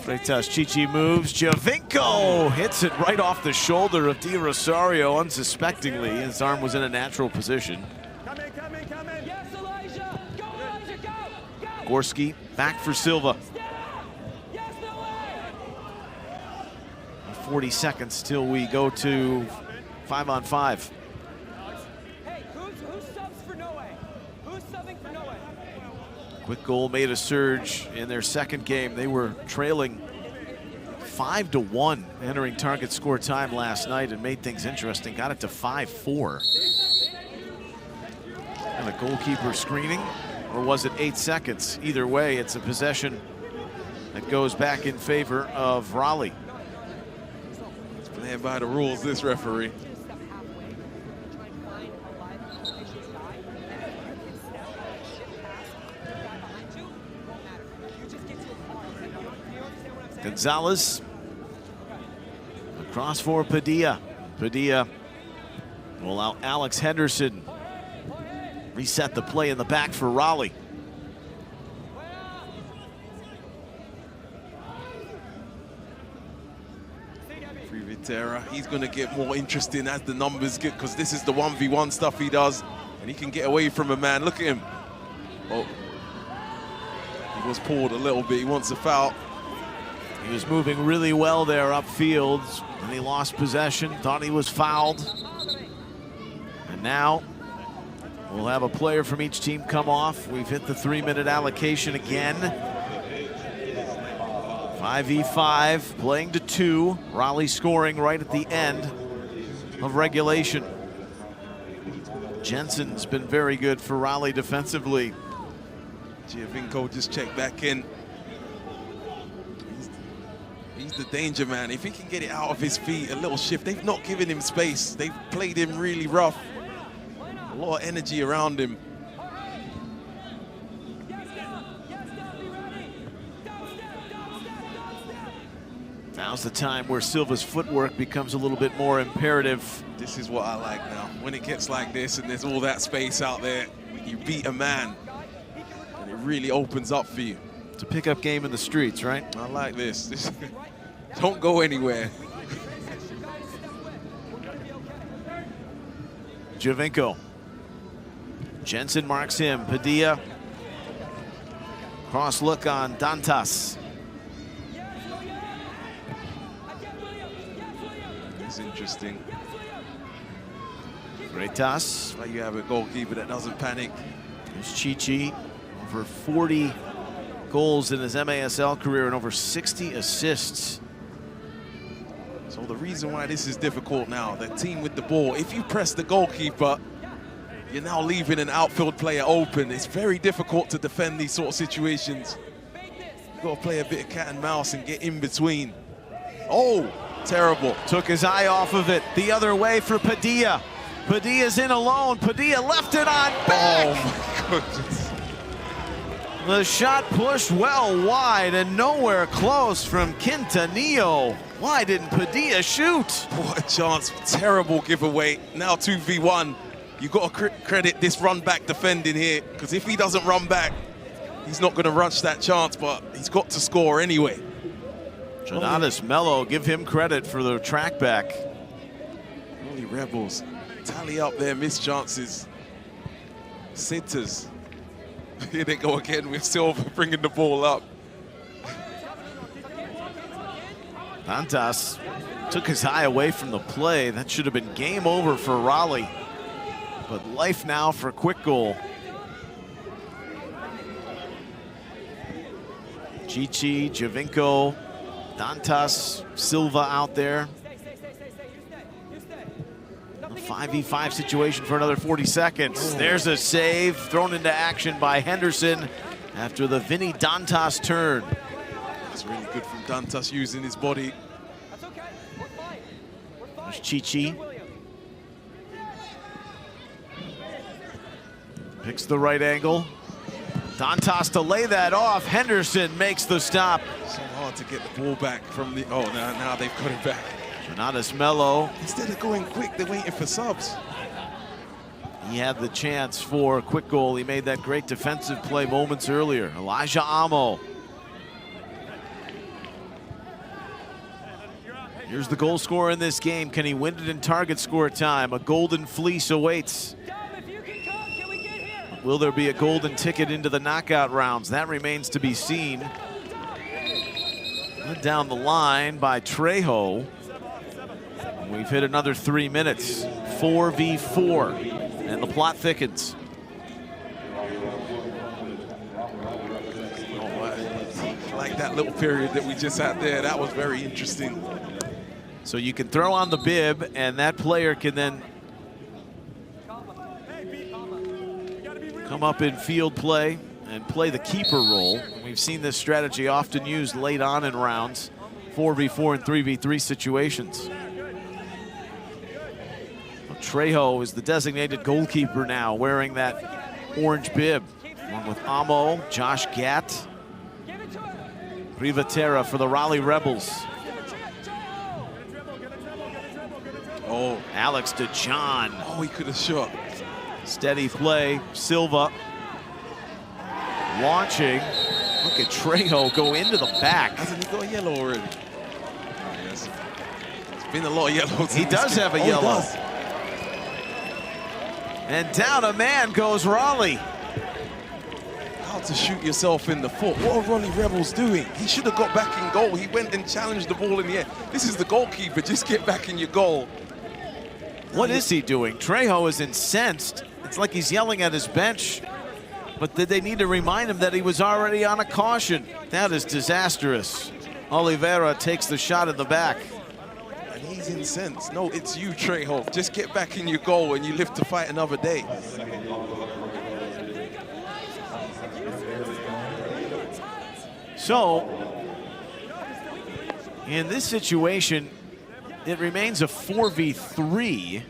Freitas Chichi moves. Javinko hits it right off the shoulder of Di Rosario unsuspectingly. His arm was in a natural position. Come in, come in, come in. Yes, Elijah. Go, Elijah, go. Go. Gorski back for Silva. Yes, no way. 40 seconds till we go to 5-on-5. Hey, who's subs for no way? Who's subbing for no way? Kwik goal made a surge in their second game. They were trailing 5-1 entering target score time last night and made things interesting. Got it to 5-4. And a goalkeeper screening, or was it 8 seconds? Either way, it's a possession that goes back in favor of Raleigh. He's playing by the rules, this referee. Gonzalez across for Padilla. Padilla will allow Alex Henderson reset the play in the back for Raleigh. Vitera, he's going to get more interesting as the numbers get, because this is the 1v1 stuff he does, and he can get away from a man. Look at him. Oh, he was pulled a little bit. He wants a foul. He was moving really well there upfield, and he lost possession, thought he was fouled. And now we'll have a player from each team come off. We've hit the 3-minute allocation again. 5v5, playing to 2. Raleigh scoring right at the end of regulation. Jensen's been very good for Raleigh defensively. Javinko just checked back in. He's the danger man. If he can get it out of his feet, a little shift. They've not given him space. They've played him really rough. A lot of energy around him. Now's the time where Silva's footwork becomes a little bit more imperative. This is what I like now. When it gets like this and there's all that space out there, you beat a man, and it really opens up for you. It's a pickup game in the streets, right? I like this. Don't go anywhere. Javinko. Jensen marks him. Padilla. Cross look on Dantas. It's interesting. Freitas. Like you have a goalkeeper that doesn't panic. There's Chichi. Over 40 goals in his MASL career and over 60 assists. So the reason why this is difficult now, the team with the ball, if you press the goalkeeper, you're now leaving an outfield player open. It's very difficult to defend these sort of situations. You've got to play a bit of cat and mouse and get in between. Oh, terrible. Took his eye off of it. The other way for Padilla. Padilla's in alone. Padilla left it on back. Oh my goodness. The shot pushed well wide and nowhere close from Quintanillo. Why didn't Padilla shoot? What a chance. Terrible giveaway. Now 2v1. You've got to credit this run back defending here, because if he doesn't run back, he's not going to rush that chance, but he's got to score anyway. Jonatas Mello, give him credit for the track back. Only Rebels tally up their missed chances. Sitters. Here they go again with Silva bringing the ball up. Dantas took his eye away from the play. That should have been game over for Raleigh. But life now for Kwik goal. Chichi, Giovinco, Dantas, Silva out there. A 5v5 situation for another 40 seconds. There's a save thrown into action by Henderson after the Vinny Dantas turn. That's really good from Dantas using his body. That's okay. We're fine. We're fine. There's Chichi. Picks the right angle. Dantas to lay that off. Henderson makes the stop. So hard to get the ball back from the, oh, now they've got it back. Donatas Mello. Instead of going quick, they're waiting for subs. He had the chance for a quick goal. He made that great defensive play moments earlier. Elijah Amo. Here's the goal scorer in this game. Can he win it in target score time? A golden fleece awaits. Dom, if you can come, can we get here? Will there be a golden ticket into the knockout rounds? That remains to be seen. Led down the line by Trejo. We've hit another 3 minutes. 4v4, and the plot thickens. I like that little period that we just had there. That was very interesting. So you can throw on the bib, and that player can then come up in field play and play the keeper role. We've seen this strategy often used late on in rounds, 4v4 and 3v3 situations. Trejo is the designated goalkeeper now, wearing that orange bib, along with Amo, Josh Gatt, Privatera for the Raleigh Rebels. Oh, Alex DeJohn. Oh, he could have shot. Steady play, Silva launching. Look at Trejo go into the back. Hasn't he got a yellow already? Yes. It's been a lot of yellows. He does have a yellow. And down a man goes Raleigh. How to shoot yourself in the foot. What are Raleigh Rebels doing? He should have got back in goal. He went and challenged the ball in the air. This is the goalkeeper. Just get back in your goal. What is he doing? Trejo is incensed. It's like he's yelling at his bench. But did they need to remind him that he was already on a caution? That is disastrous. Oliveira takes the shot in the back. And he's incensed. No, it's you, Trejo. Just get back in your goal and you live to fight another day. So, in this situation, it remains a 4v3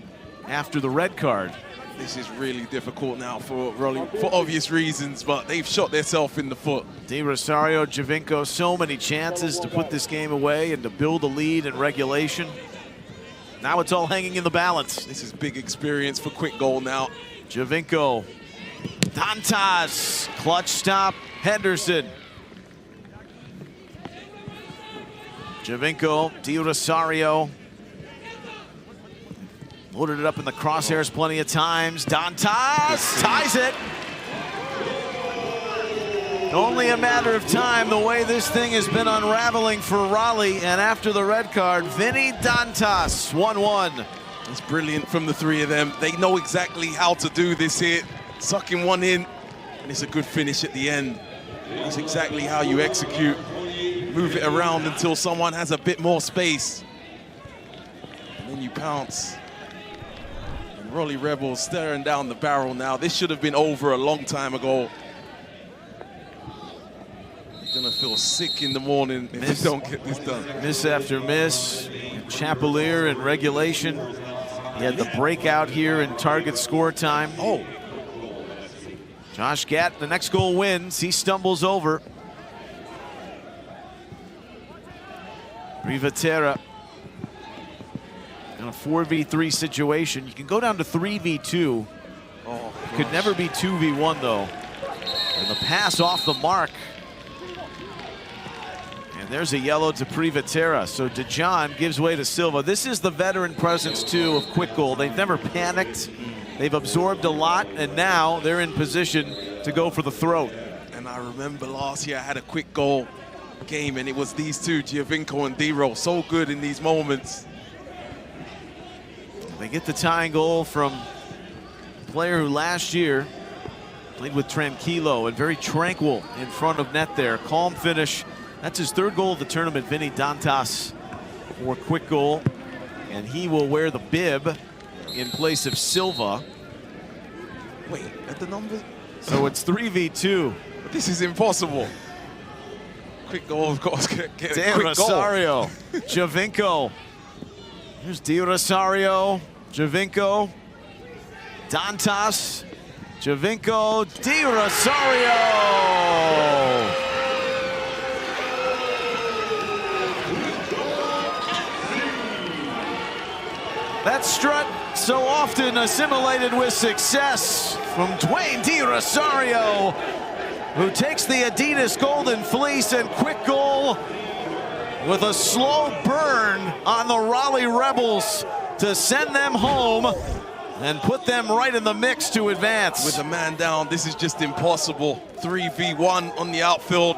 after the red card. This is really difficult now for Raleigh, for obvious reasons, but they've shot themselves in the foot. De Rosario, Giovinco, so many chances to put this game away and to build a lead in regulation. Now it's all hanging in the balance. This is big experience for Kwik goal now. Giovinco, Dantas, clutch stop, Henderson. Giovinco, De Rosario. Loaded it up in the crosshairs plenty of times. Dantas ties it. Only a matter of time the way this thing has been unraveling for Raleigh. And after the red card, Vinny Dantas, 1-1. It's brilliant from the three of them. They know exactly how to do this here. Sucking one in, and it's a good finish at the end. That's exactly how you execute. Move it around until someone has a bit more space. And then you pounce. And Raleigh Rebels staring down the barrel now. This should have been over a long time ago. They're gonna feel sick in the morning if they don't get this done. Miss after miss. Chapelier in regulation. He had the breakout here in target score time. Oh. Josh Gatt, the next goal wins. He stumbles over. Privatera in a 4v3 situation. You can go down to 3v2. Oh, could never be 2v1 though. And the pass off the mark. And there's a yellow to Privatera. So DeJohn gives way to Silva. This is the veteran presence too of Kwik goal. They've never panicked. They've absorbed a lot, and now they're in position to go for the throat. And I remember last year I had a Kwik goal game, and it was these two, Giovinco and D-Roll, so good in these moments. They get the tying goal from a player who last year played with Tranquilo and very tranquil in front of net there. Calm finish That's his third goal of the tournament, Vinny Dantas for Kwik goal. And he will wear the bib in place of Silva. Wait, at the numbers? So it's 3v2. This is impossible. Kwik goal, of course. Get a Dan quick goal. Rosario, Javinko. Here's Di Rosario, Javinko, Dantas, Javinko, Di Rosario. That strut so often assimilated with success from Dwayne Di Rosario, who takes the Adidas Golden Fleece, and Kwik goal with a slow burn on the Raleigh Rebels to send them home and put them right in the mix to advance. With a man down, this is just impossible. 3v1 on the outfield.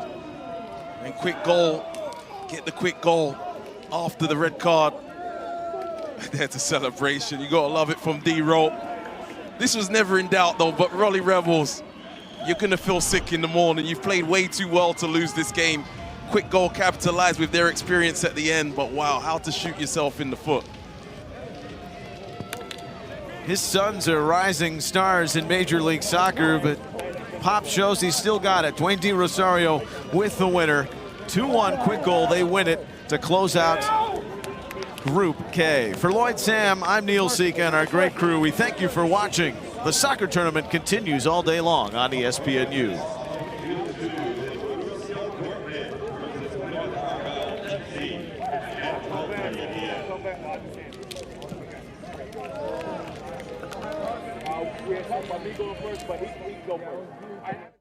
And Kwik goal, get the Kwik goal after the red card. There's a celebration. You gotta love it from D-Roll. This was never in doubt though, but Raleigh Rebels, you're gonna feel sick in the morning. You've played way too well to lose this game. Kwik goal capitalized with their experience at the end, but wow, how to shoot yourself in the foot. His sons are rising stars in Major League Soccer, but Pop shows he's still got it. Dwayne Di Rosario with the winner. 2-1 Kwik goal, they win it to close out Group K. For Lloyd Sam, I'm Neil Sika and our great crew. We thank you for watching. The soccer tournament continues all day long on ESPNU. We had talked about me going first, but he go first.